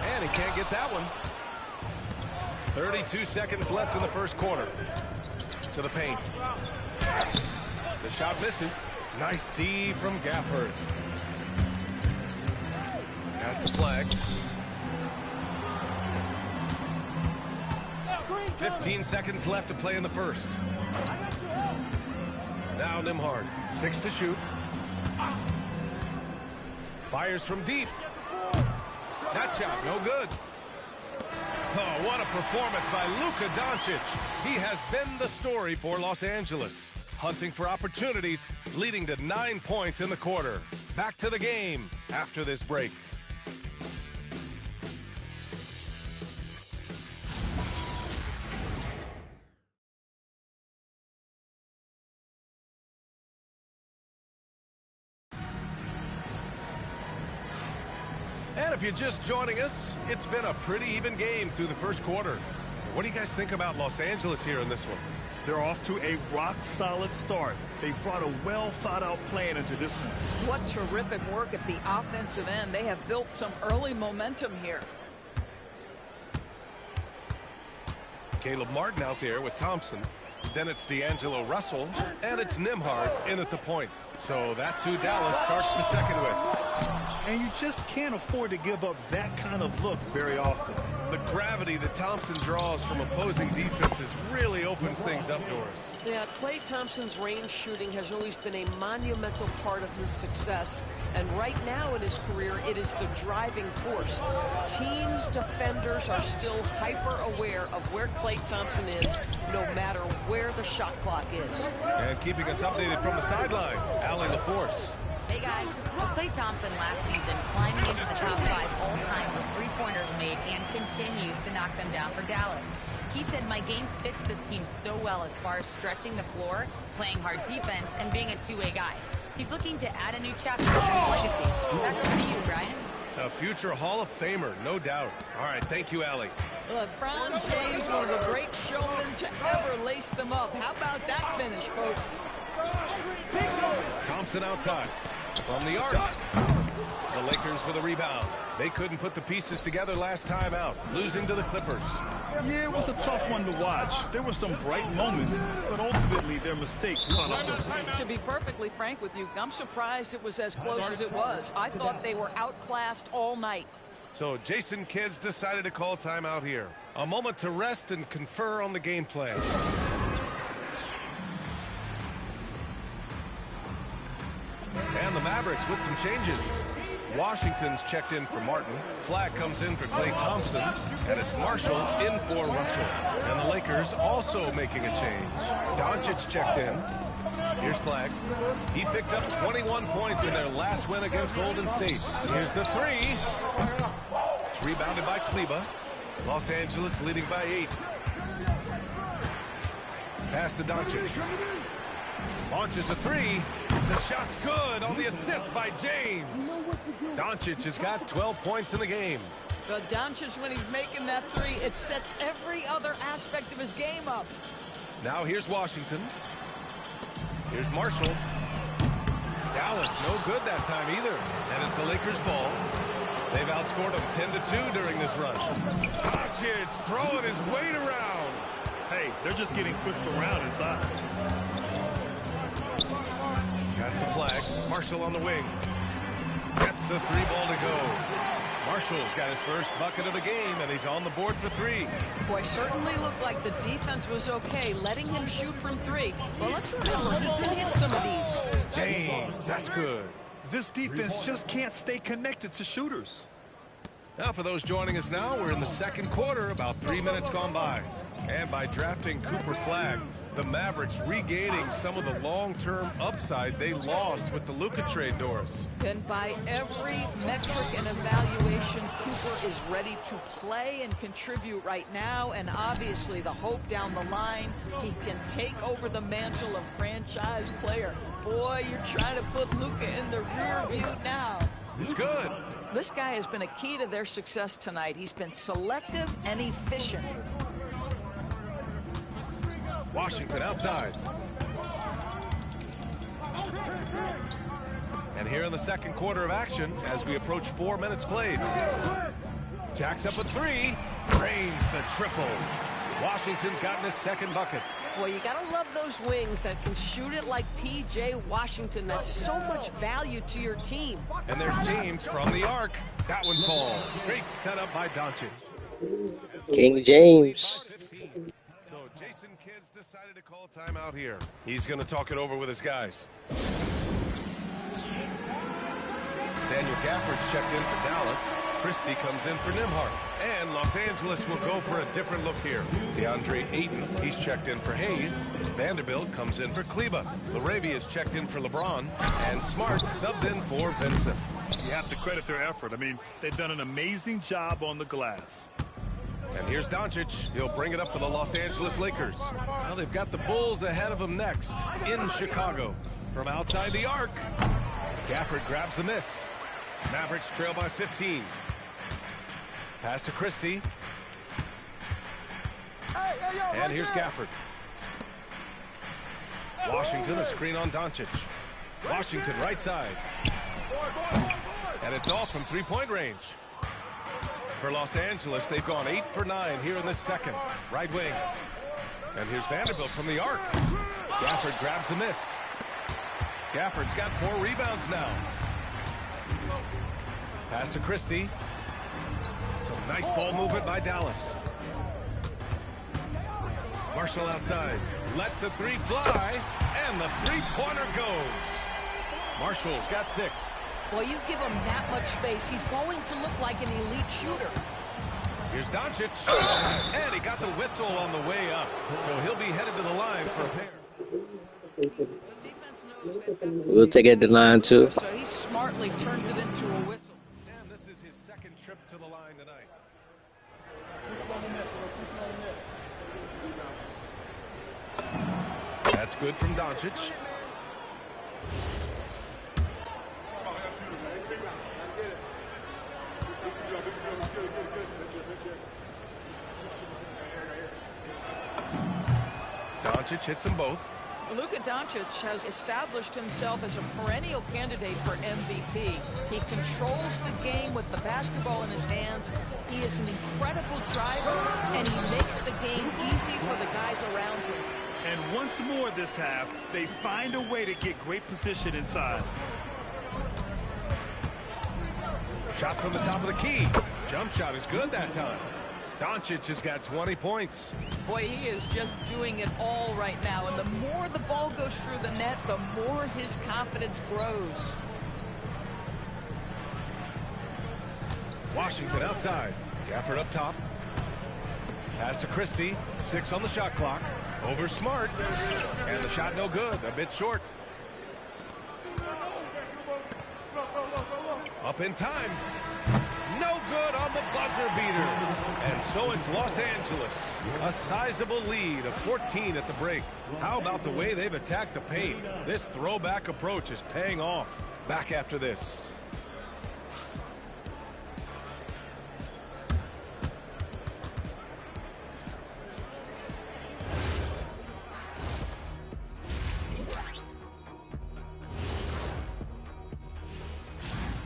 And he can't get that one. 32 seconds left in the first quarter. To the paint. The shot misses. Nice D from Gafford. Pass to Flag. 15 seconds left to play in the first. Now Nembhard, 6 to shoot. Fires from deep. That shot, no good. Oh, what a performance by Luka Doncic. He has been the story for Los Angeles. Hunting for opportunities, leading to 9 points in the quarter. Back to the game after this break. And if you're just joining us, it's been a pretty even game through the first quarter. What do you guys think about Los Angeles here in this one? They're off to a rock-solid start. They brought a well-thought-out plan into this one. What terrific work at the offensive end. They have built some early momentum here. Caleb Martin out there with Thompson. Then it's D'Angelo Russell, and it's Nembhard in at the point. So that's who Dallas starts the second with. And you just can't afford to give up that kind of look very often. The gravity that Thompson draws from opposing defenses really opens things up, Doris. Yeah, Klay Thompson's range shooting has always been a monumental part of his success. And right now in his career, it is the driving force. Teams' defenders are still hyper-aware of where Klay Thompson is, no matter where the shot clock is. And keeping us updated from the sideline, Allie LaForce. Hey guys, well, Klay Thompson last season climbing into the top 5 all-time for three-pointers made and continues to knock them down for Dallas. He said, my game fits this team so well as far as stretching the floor, playing hard defense, and being a two-way guy. He's looking to add a new chapter to his legacy. Back over to you, Brian. A future Hall of Famer, no doubt. All right, thank you, Allie. LeBron James, one of the great showmen to ever lace them up. How about that finish, folks? Thompson outside. From the arc. The Lakers with a rebound. They couldn't put the pieces together last time out, losing to the Clippers. Yeah, it was a tough one to watch. There were some bright moments, but ultimately their mistakes caught up with them. To be perfectly frank with you, I'm surprised it was as close as it was. I thought they were outclassed all night. So Jason Kidd's decided to call timeout here. A moment to rest and confer on the game plan. And the Mavericks with some changes. Washington's checked in for Martin. Flag comes in for Klay Thompson. And it's Marshall in for Russell. And the Lakers also making a change. Doncic checked in. Here's Flag. He picked up 21 points in their last win against Golden State. Here's the three. It's rebounded by Kleba. Los Angeles leading by 8. Pass to Doncic. Launches a three. The shot's good on the assist by James. Doncic has got 12 points in the game. But Doncic, when he's making that three, it sets every other aspect of his game up. Now here's Washington. Here's Marshall. Dallas no good that time either. And it's the Lakers' ball. They've outscored them 10-2 during this run. Doncic throwing his weight around. Hey, they're just getting pushed around inside. Pass to Flag. Marshall on the wing. Gets the three ball to go. Marshall's got his first bucket of the game, and he's on the board for 3. Boy, certainly looked like the defense was okay, letting him shoot from 3. But let's remember, he can hit some of these. James, that's good. This defense just can't stay connected to shooters. Now for those joining us now, we're in the second quarter, about 3 minutes gone by. And by drafting Cooper Flag, The Mavericks regaining some of the long-term upside they lost with the Luka trade, Doris. And by every metric and evaluation, Cooper is ready to play and contribute right now. And obviously the hope down the line, he can take over the mantle of franchise player. Boy, you're trying to put Luka in the rear view now. It's good. This guy has been a key to their success tonight. He's been selective and efficient. Washington outside. And here in the second quarter of action, as we approach 4 minutes played. Jacks up a three, drains the triple. Washington's gotten his second bucket. Well, you got to love those wings that can shoot it like P.J. Washington. That's so much value to your team. And there's James from the arc. That one falls. Great setup by Doncic. King James. So Jason Kidd's decided to call timeout here. He's going to talk it over with his guys. Daniel Gafford's checked in for Dallas. Christie comes in for Nembhard. And Los Angeles will go for a different look here. DeAndre Ayton, he's checked in for Hayes. Vanderbilt comes in for Kleba. Laravia's checked in for LeBron. And Smart subbed in for Vincent. You have to credit their effort. I mean, they've done an amazing job on the glass. And here's Doncic. He'll bring it up for the Los Angeles Lakers. Now they've got the Bulls ahead of them next in Chicago. From outside the arc, Gafford grabs the miss. Mavericks trail by 15. Pass to Christie. And here's Gafford. Washington, a screen on Doncic. Washington right side. And it's off from three-point range. For Los Angeles, they've gone 8 for 9 here in the second. Right wing. And here's Vanderbilt from the arc. Gafford grabs the miss. Gafford's got 4 rebounds now. Pass to Christie. Some nice ball movement by Dallas. Marshall outside. Lets the three fly. And the three-pointer goes. Marshall's got 6. Well, you give him that much space, he's going to look like an elite shooter. Here's Doncic. And he got the whistle on the way up. So he'll be headed to the line for a pair. We'll take it at the line, too. So he smartly turns it into a whistle. And this is his second trip to the line tonight. That's good from Doncic. Doncic hits them both. Luka Doncic has established himself as a perennial candidate for MVP. He controls the game with the basketball in his hands. He is an incredible driver, and he makes the game easy for the guys around him. And once more this half, they find a way to get great position inside. Shot from the top of the key. Jump shot is good that time. Doncic has got 20 points. Boy, he is just doing it all right now. And the more the ball goes through the net, the more his confidence grows. Washington outside. Gafford up top. Pass to Christie. 6 on the shot clock. Over Smart. And the shot no good. A bit short. Up in time. No good on the buzzer beater. And so it's Los Angeles. A sizable lead of 14 at the break. How about the way they've attacked the paint? This throwback approach is paying off. Back after this.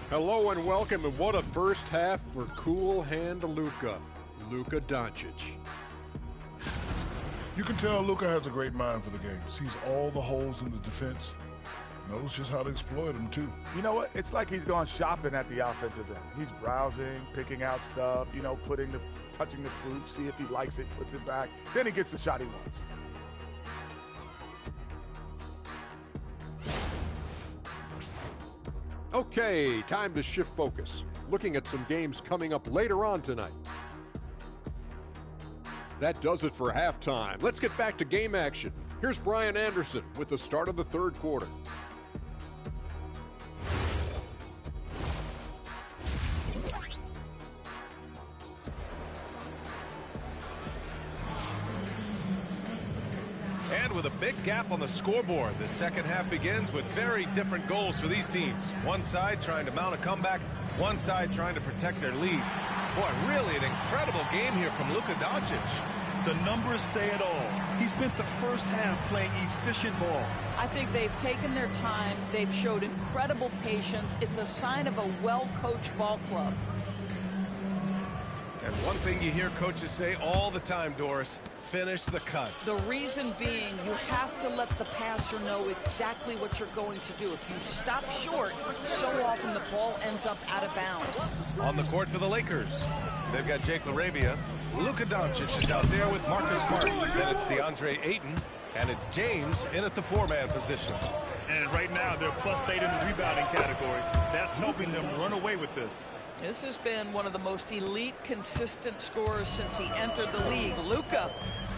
Hello and welcome, and what a first half for Cool Hand Luka Doncic. You can tell Luka has a great mind for the game. Sees all the holes in the defense. Knows just how to exploit them, too. You know what? It's like he's gone shopping at the offensive end. He's browsing, picking out stuff, you know, touching the fruit, see if he likes it, puts it back. Then he gets the shot he wants. Okay, time to shift focus. Looking at some games coming up later on tonight. That does it for halftime. Let's get back to game action. Here's Brian Anderson with the start of the third quarter. And with a big gap on the scoreboard, the second half begins with very different goals for these teams. One side trying to mount a comeback, one side trying to protect their lead. Boy, really an incredible game here from Luka Doncic. The numbers say it all. He spent the first half playing efficient ball. I think they've taken their time. They've showed incredible patience. It's a sign of a well-coached ball club. And one thing you hear coaches say all the time, Doris, finish the cut. The reason being, you have to let the passer know exactly what you're going to do. If you stop short, so often the ball ends up out of bounds. On the court for the Lakers, they've got Jake LaRavia. Luka Doncic is out there with Marcus Smart. Then it's DeAndre Ayton, and it's James in at the four-man position. And right now, they're +8 in the rebounding category. That's helping them run away with this. This has been one of the most elite, consistent scorers since he entered the league. Luka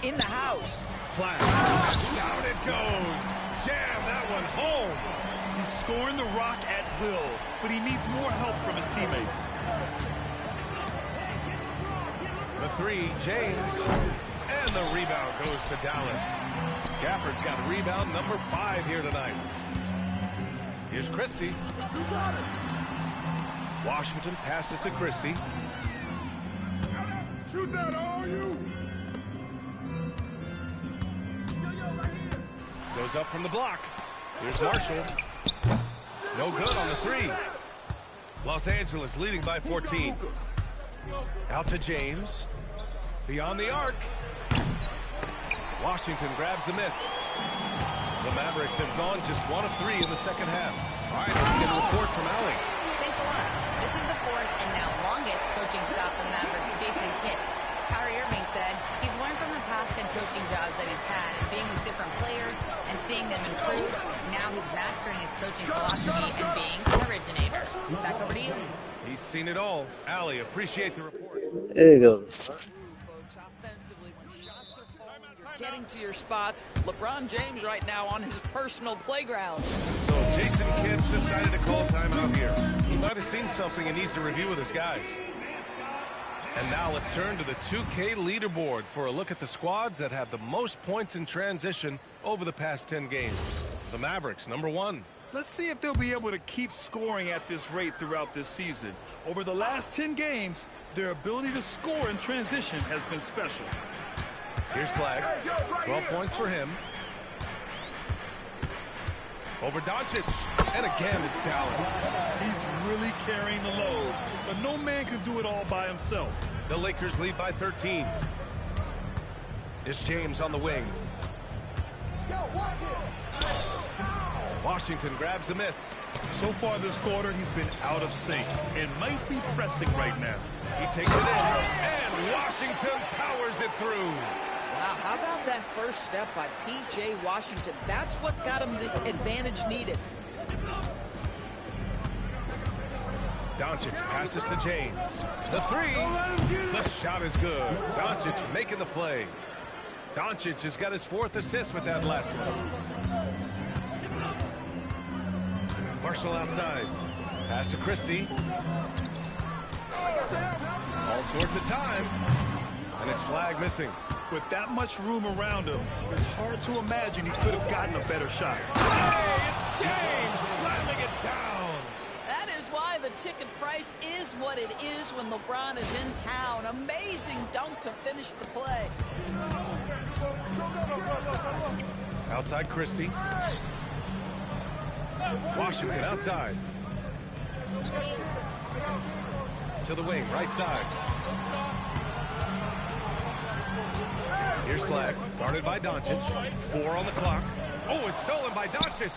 in the house. Flash. Down it goes. Jam that one home. He's scoring the rock at will, but he needs more help from his teammates. The three, James. And the rebound goes to Dallas. Gafford's got rebound number 5 here tonight. Here's Christie. Washington passes to Christie. Shoot that, all you! Goes up from the block. Here's Marshall. No good on the 3. Los Angeles leading by 14. Out to James. Beyond the arc. Washington grabs the miss. The Mavericks have gone just 1 of 3 in the second half. All right, let's get a report from Allie. Thanks a lot. This is the 4th and now longest coaching stop for the Mavericks' Jason Kidd. Kyrie Irving said he's learned from the past head coaching jobs that he's had and being with different players and seeing them improve. Now he's mastering his coaching philosophy and being an originator. Back over to you. He's seen it all. Allie, appreciate the report. There you go. Getting to your spots. LeBron James right now on his personal playground. So Jason Kidd decided to call timeout here. He might have seen something and needs to review with his guys. And now let's turn to the 2K leaderboard for a look at the squads that have the most points in transition over the past 10 games. The Mavericks, number 1. Let's see if they'll be able to keep scoring at this rate throughout this season. Over the last 10 games, their ability to score in transition has been special. Here's Flag. 12 points for him. Over Doncic. And again, it's Dallas. He's really carrying the load, but no man can do it all by himself. The Lakers lead by 13. It's James on the wing. Washington grabs the miss. So far this quarter, he's been out of sync and might be pressing right now. He takes it in, and Washington powers it through. Wow, how about that first step by P.J. Washington? That's what got him the advantage needed. Doncic passes to James. The 3. The shot is good. Doncic making the play. Doncic has got his 4th assist with that last one. Marshall outside. Pass to Christie. All sorts of time. And it's Flag missing. With that much room around him, it's hard to imagine he could have gotten a better shot. Hey, it's James slamming it down. That is why the ticket price is what it is when LeBron is in town. Amazing dunk to finish the play. Outside Christie. Washington outside. To the wing, right side. Here's Flag, guarded by Doncic. 4 on the clock. Oh, it's stolen by Doncic.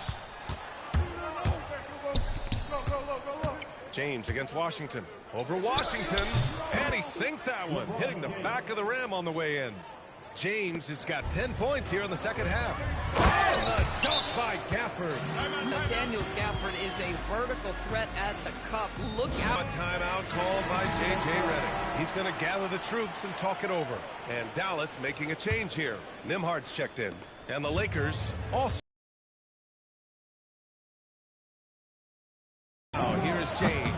James against Washington. Over Washington, and he sinks that one, hitting the back of the rim on the way in. James has got 10 points here in the second half. And a dunk by Gafford. Daniel Gafford is a vertical threat at the cup. Look out. A timeout called by J.J. Redick. He's going to gather the troops and talk it over. And Dallas making a change here. Nimhard's checked in. And the Lakers also. Oh, here's James.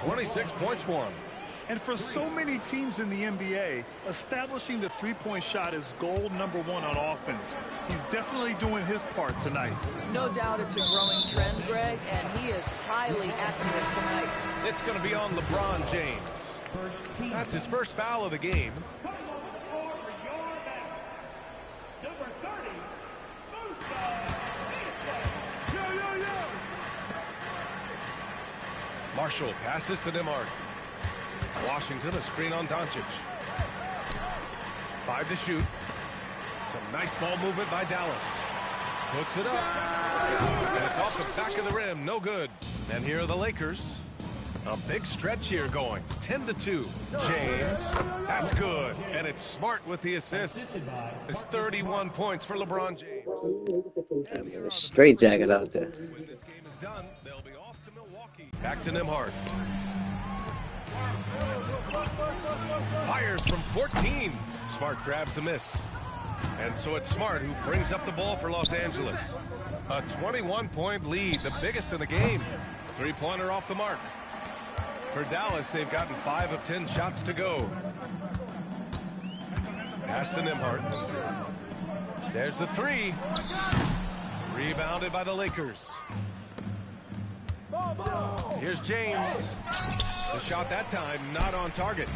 26 points for him. And for so many teams in the NBA, establishing the three-point shot is goal number one on offense. He's definitely doing his part tonight. No doubt it's a growing trend, Greg, and he is highly accurate tonight. It's going to be on LeBron James. That's his first foul of the game. Marshall passes to Nembhard. Washington, a screen on Doncic. 5 to shoot. Some nice ball movement by Dallas. Puts it up. And it's off the back of the rim. No good. And here are the Lakers. A big stretch here going. 10-2. James. That's good. And it's Smart with the assist. It's 31 points for LeBron James. Straight jacket out there. When this game is done, they'll be off to Milwaukee. Back to Nembhard. Fires from 14. Smart grabs the miss. And so it's Smart who brings up the ball for Los Angeles. A 21-point lead, the biggest in the game. Three-pointer off the mark. For Dallas, they've gotten 5 of 10 shots to go. Pass to Nembhard. There's the three. Rebounded by the Lakers. Here's James. The shot that time not on target.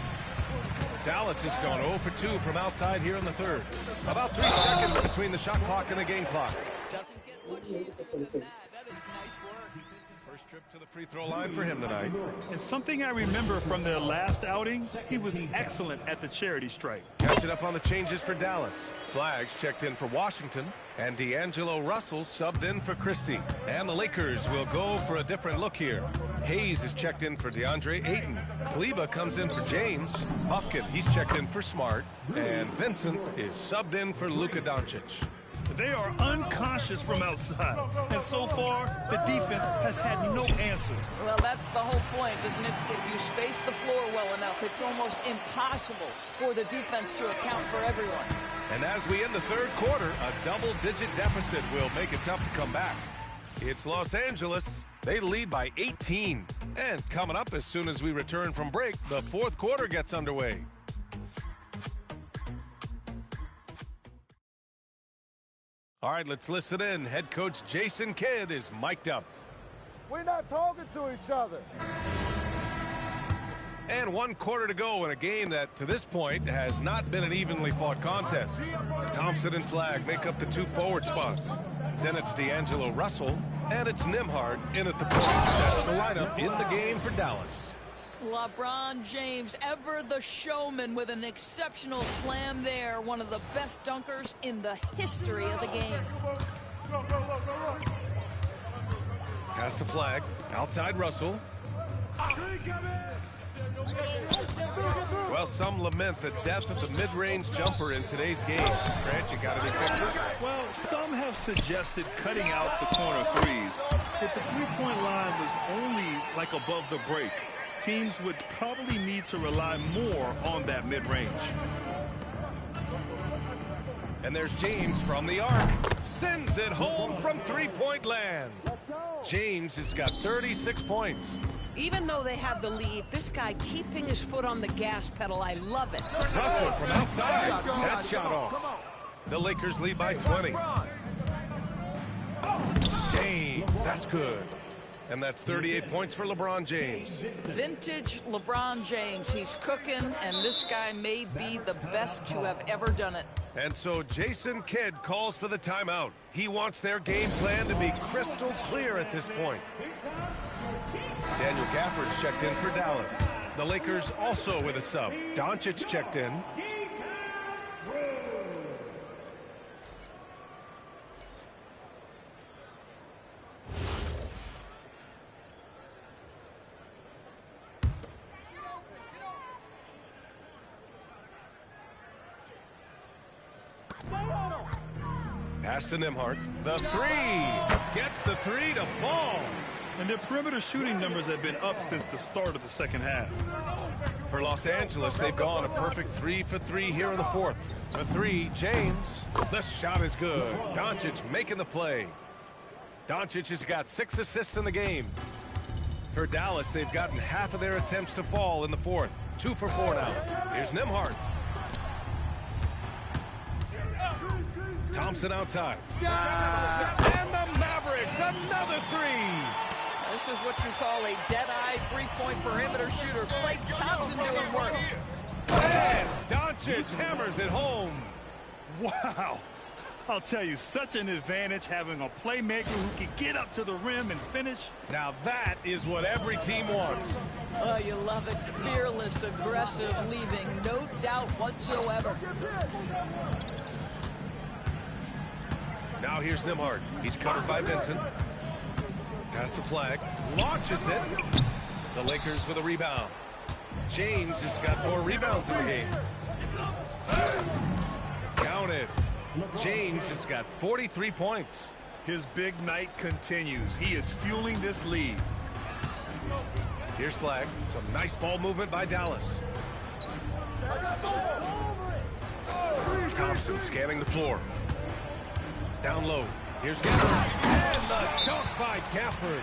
Dallas has gone 0 for 2 from outside here in the third. About 3 seconds between the shot clock and the game clock. Doesn't get much easier than that. That is nice work. First trip to the free throw line for him tonight. And something I remember from their last outing, he was excellent at the charity stripe. Catching up on the changes for Dallas. Flags checked in for Washington, and D'Angelo Russell subbed in for Christie. And the Lakers will go for a different look here. Hayes is checked in for DeAndre Ayton. Kleba comes in for James. Buffkin, he's checked in for Smart. And Vincent is subbed in for Luka Doncic. They are unconscious from outside, and so far, the defense has had no answer. Well, that's the whole point, isn't it? If you space the floor well enough, it's almost impossible for the defense to account for everyone. And as we end the third quarter, a double-digit deficit will make it tough to come back. It's Los Angeles. They lead by 18. And coming up as soon as we return from break, the fourth quarter gets underway. All right, let's listen in. Head coach Jason Kidd is mic'd up. We're not talking to each other. And 1 quarter to go in a game that, to this point, has not been an evenly fought contest. Thompson and Flagg make up the 2 forward spots. Then it's D'Angelo Russell, and it's Nembhard in at the point. That's the lineup in the game for Dallas. LeBron James, ever the showman, with an exceptional slam there. One of the best dunkers in the history of the game. Pass to Flagg. Outside Russell. Well, some lament the death of the mid-range jumper in today's game. Grant, you got any fixes? Well, some have suggested cutting out the corner threes, but the three-point line was only like above the break. Teams would probably need to rely more on that mid-range. And there's James from the arc. Sends it home from three-point land. James has got 36 points. Even though they have the lead, this guy keeping his foot on the gas pedal, I love it. Russell from outside. That shot off. The Lakers lead by 20. James, that's good. And that's 38 points for LeBron James. Vintage LeBron James. He's cooking, and this guy may be the best to have ever done it. And so Jason Kidd calls for the timeout. He wants their game plan to be crystal clear at this point. Daniel Gafford's checked in for Dallas. The Lakers also with a sub. Doncic checked in. Pass to Nembhard. The three. Gets the three to fall. And their perimeter shooting numbers have been up since the start of the second half. For Los Angeles, they've gone a perfect 3 for 3 here in the fourth. The three, James. The shot is good. Doncic making the play. Doncic has got 6 assists in the game. For Dallas, they've gotten half of their attempts to fall in the fourth. 2 for 4 now. Here's Nembhard. Thompson outside. And the Mavericks, another 3. This is what you call a dead-eye three-point perimeter shooter. Klay Thompson doing work. And Doncic hammers it home. Wow. I'll tell you, such an advantage having a playmaker who can get up to the rim and finish. Now that is what every team wants. Oh, you love it. Fearless, aggressive, leaving no doubt whatsoever. Now here's Nembhard. He's covered by Vincent. Pass to Flag. Launches it. The Lakers with a rebound. James has got 4 rebounds in the game. Counted. James has got 43 points. His big night continues. He is fueling this lead. Here's Flag. Some nice ball movement by Dallas. Thompson scanning the floor. Down low. Here's Gafford. And the dunk by Gafford.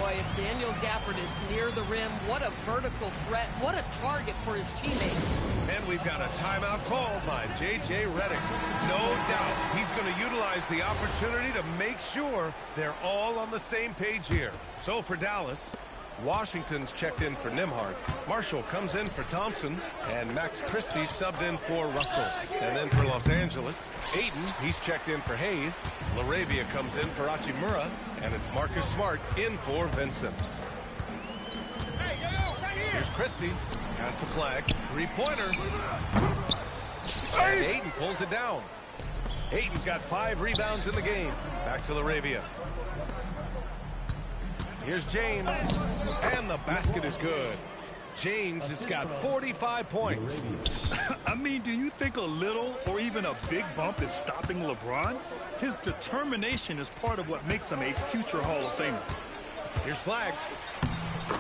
Boy, if Daniel Gafford is near the rim, what a vertical threat. What a target for his teammates. And we've got a timeout called by J.J. Redick. No doubt he's going to utilize the opportunity to make sure they're all on the same page here. So for Dallas, Washington's checked in for Nembhard. Marshall comes in for Thompson. And Max Christie subbed in for Russell. And then for Los Angeles, Ayton, he's checked in for Hayes. LaRavia comes in for Hachimura. And it's Marcus Smart in for Vincent. Here's Christie. Pass to Flag. Three-pointer. And Ayton pulls it down. Ayton's got 5 rebounds in the game. Back to LaRavia. Here's James. And the basket is good. James has got 45 points. I mean, do you think a little or even a big bump is stopping LeBron? His determination is part of what makes him a future Hall of Famer. Here's Flag.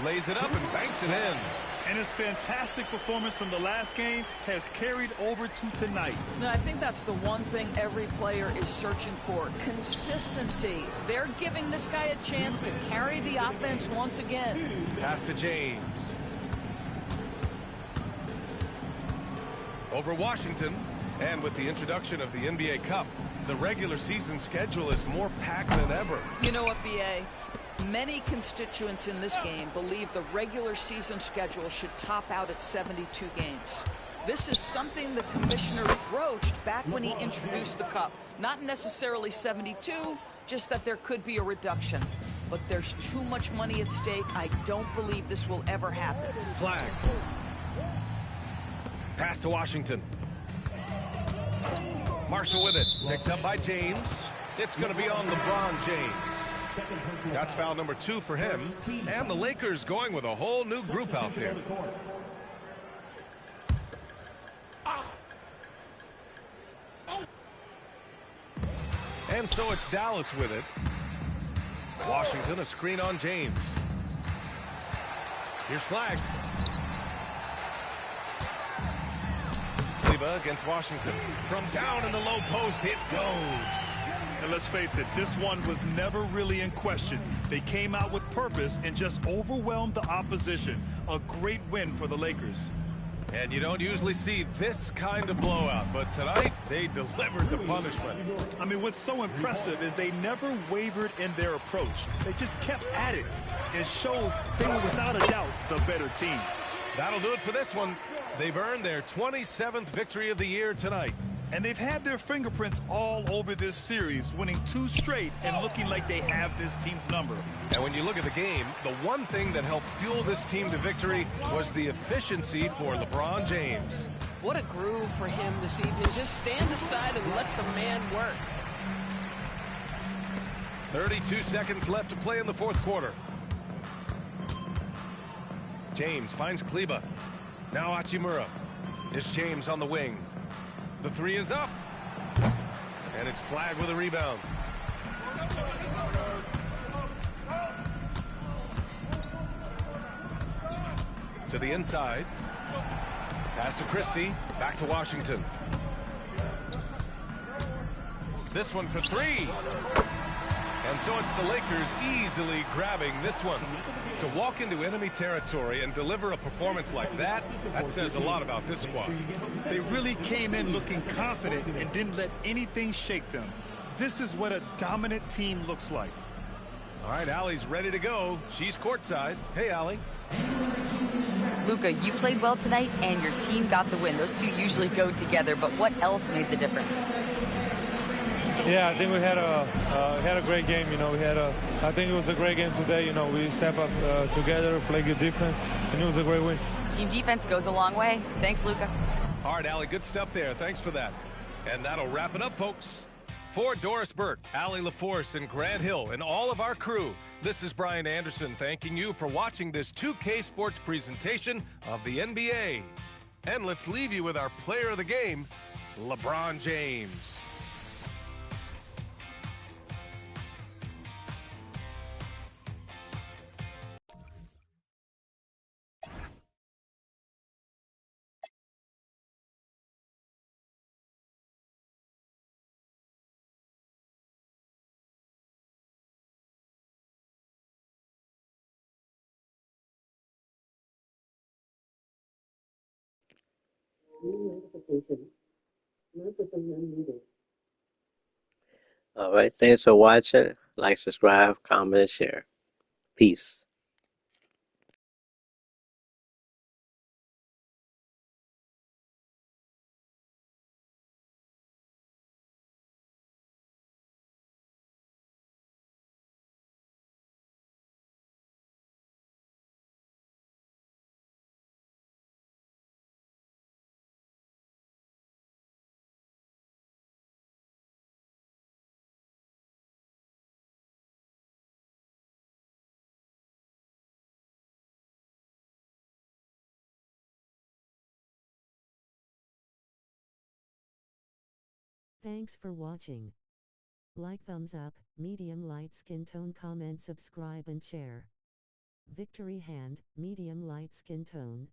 Lays it up and banks it in. And his fantastic performance from the last game has carried over to tonight. No, I think that's the one thing every player is searching for. Consistency. They're giving this guy a chance to carry the offense once again. Pass to James. Over Washington. And with the introduction of the NBA Cup, the regular season schedule is more packed than ever. You know what, B.A.? Many constituents in this game believe the regular season schedule should top out at 72 games. This is something the commissioner broached back when he introduced the Cup. Not necessarily 72, just that there could be a reduction. But there's too much money at stake. I don't believe this will ever happen. Flag. Pass to Washington. Marshall with it. Picked up by James. It's going to be on LeBron James. That's foul number 2 for him. And the Lakers going with a whole new group out there. And so it's Dallas with it. Washington, a screen on James. Here's Flag. Kleber against Washington. From down in the low post, it goes. And let's face it, this one was never really in question. They came out with purpose and just overwhelmed the opposition. A great win for the Lakers. And you don't usually see this kind of blowout, but tonight they delivered the punishment. I mean, what's so impressive is they never wavered in their approach. They just kept at it and showed they were without a doubt the better team. That'll do it for this one. They've earned their 27th victory of the year tonight. And they've had their fingerprints all over this series, winning 2 straight and looking like they have this team's number. And when you look at the game, the one thing that helped fuel this team to victory was the efficiency for LeBron James. What a groove for him this evening. Just stand aside and let the man work. 32 seconds left to play in the fourth quarter. James finds Kleber. Now Hachimura. It's James on the wing. The 3 is up. And it's Flag with a rebound. To the inside. Pass to Christie. Back to Washington. This one for three. And so it's the Lakers easily grabbing this one. To walk into enemy territory and deliver a performance like that, that says a lot about this squad. They really came in looking confident and didn't let anything shake them. This is what a dominant team looks like. All right, Allie's ready to go. She's courtside. Hey, Allie. Luka, you played well tonight, and your team got the win. Those two usually go together, but what else made the difference? Yeah, I think we had a great game. You know, I think it was a great game today. You know, we step up together, play good defense, and it was a great win. Team defense goes a long way. Thanks, Luka. All right, Allie, good stuff there. Thanks for that. And that'll wrap it up, folks. For Doris Burke, Allie LaForce, and Grant Hill, and all of our crew, this is Brian Anderson thanking you for watching this 2K Sports presentation of the NBA. And let's leave you with our player of the game, LeBron James. New notification. Microphone unmuted. All right. Thanks for watching. Like, subscribe, comment, and share. Peace. Thanks for watching. Like, thumbs up, medium light skin tone, comment, subscribe and share. Victory hand, medium light skin tone.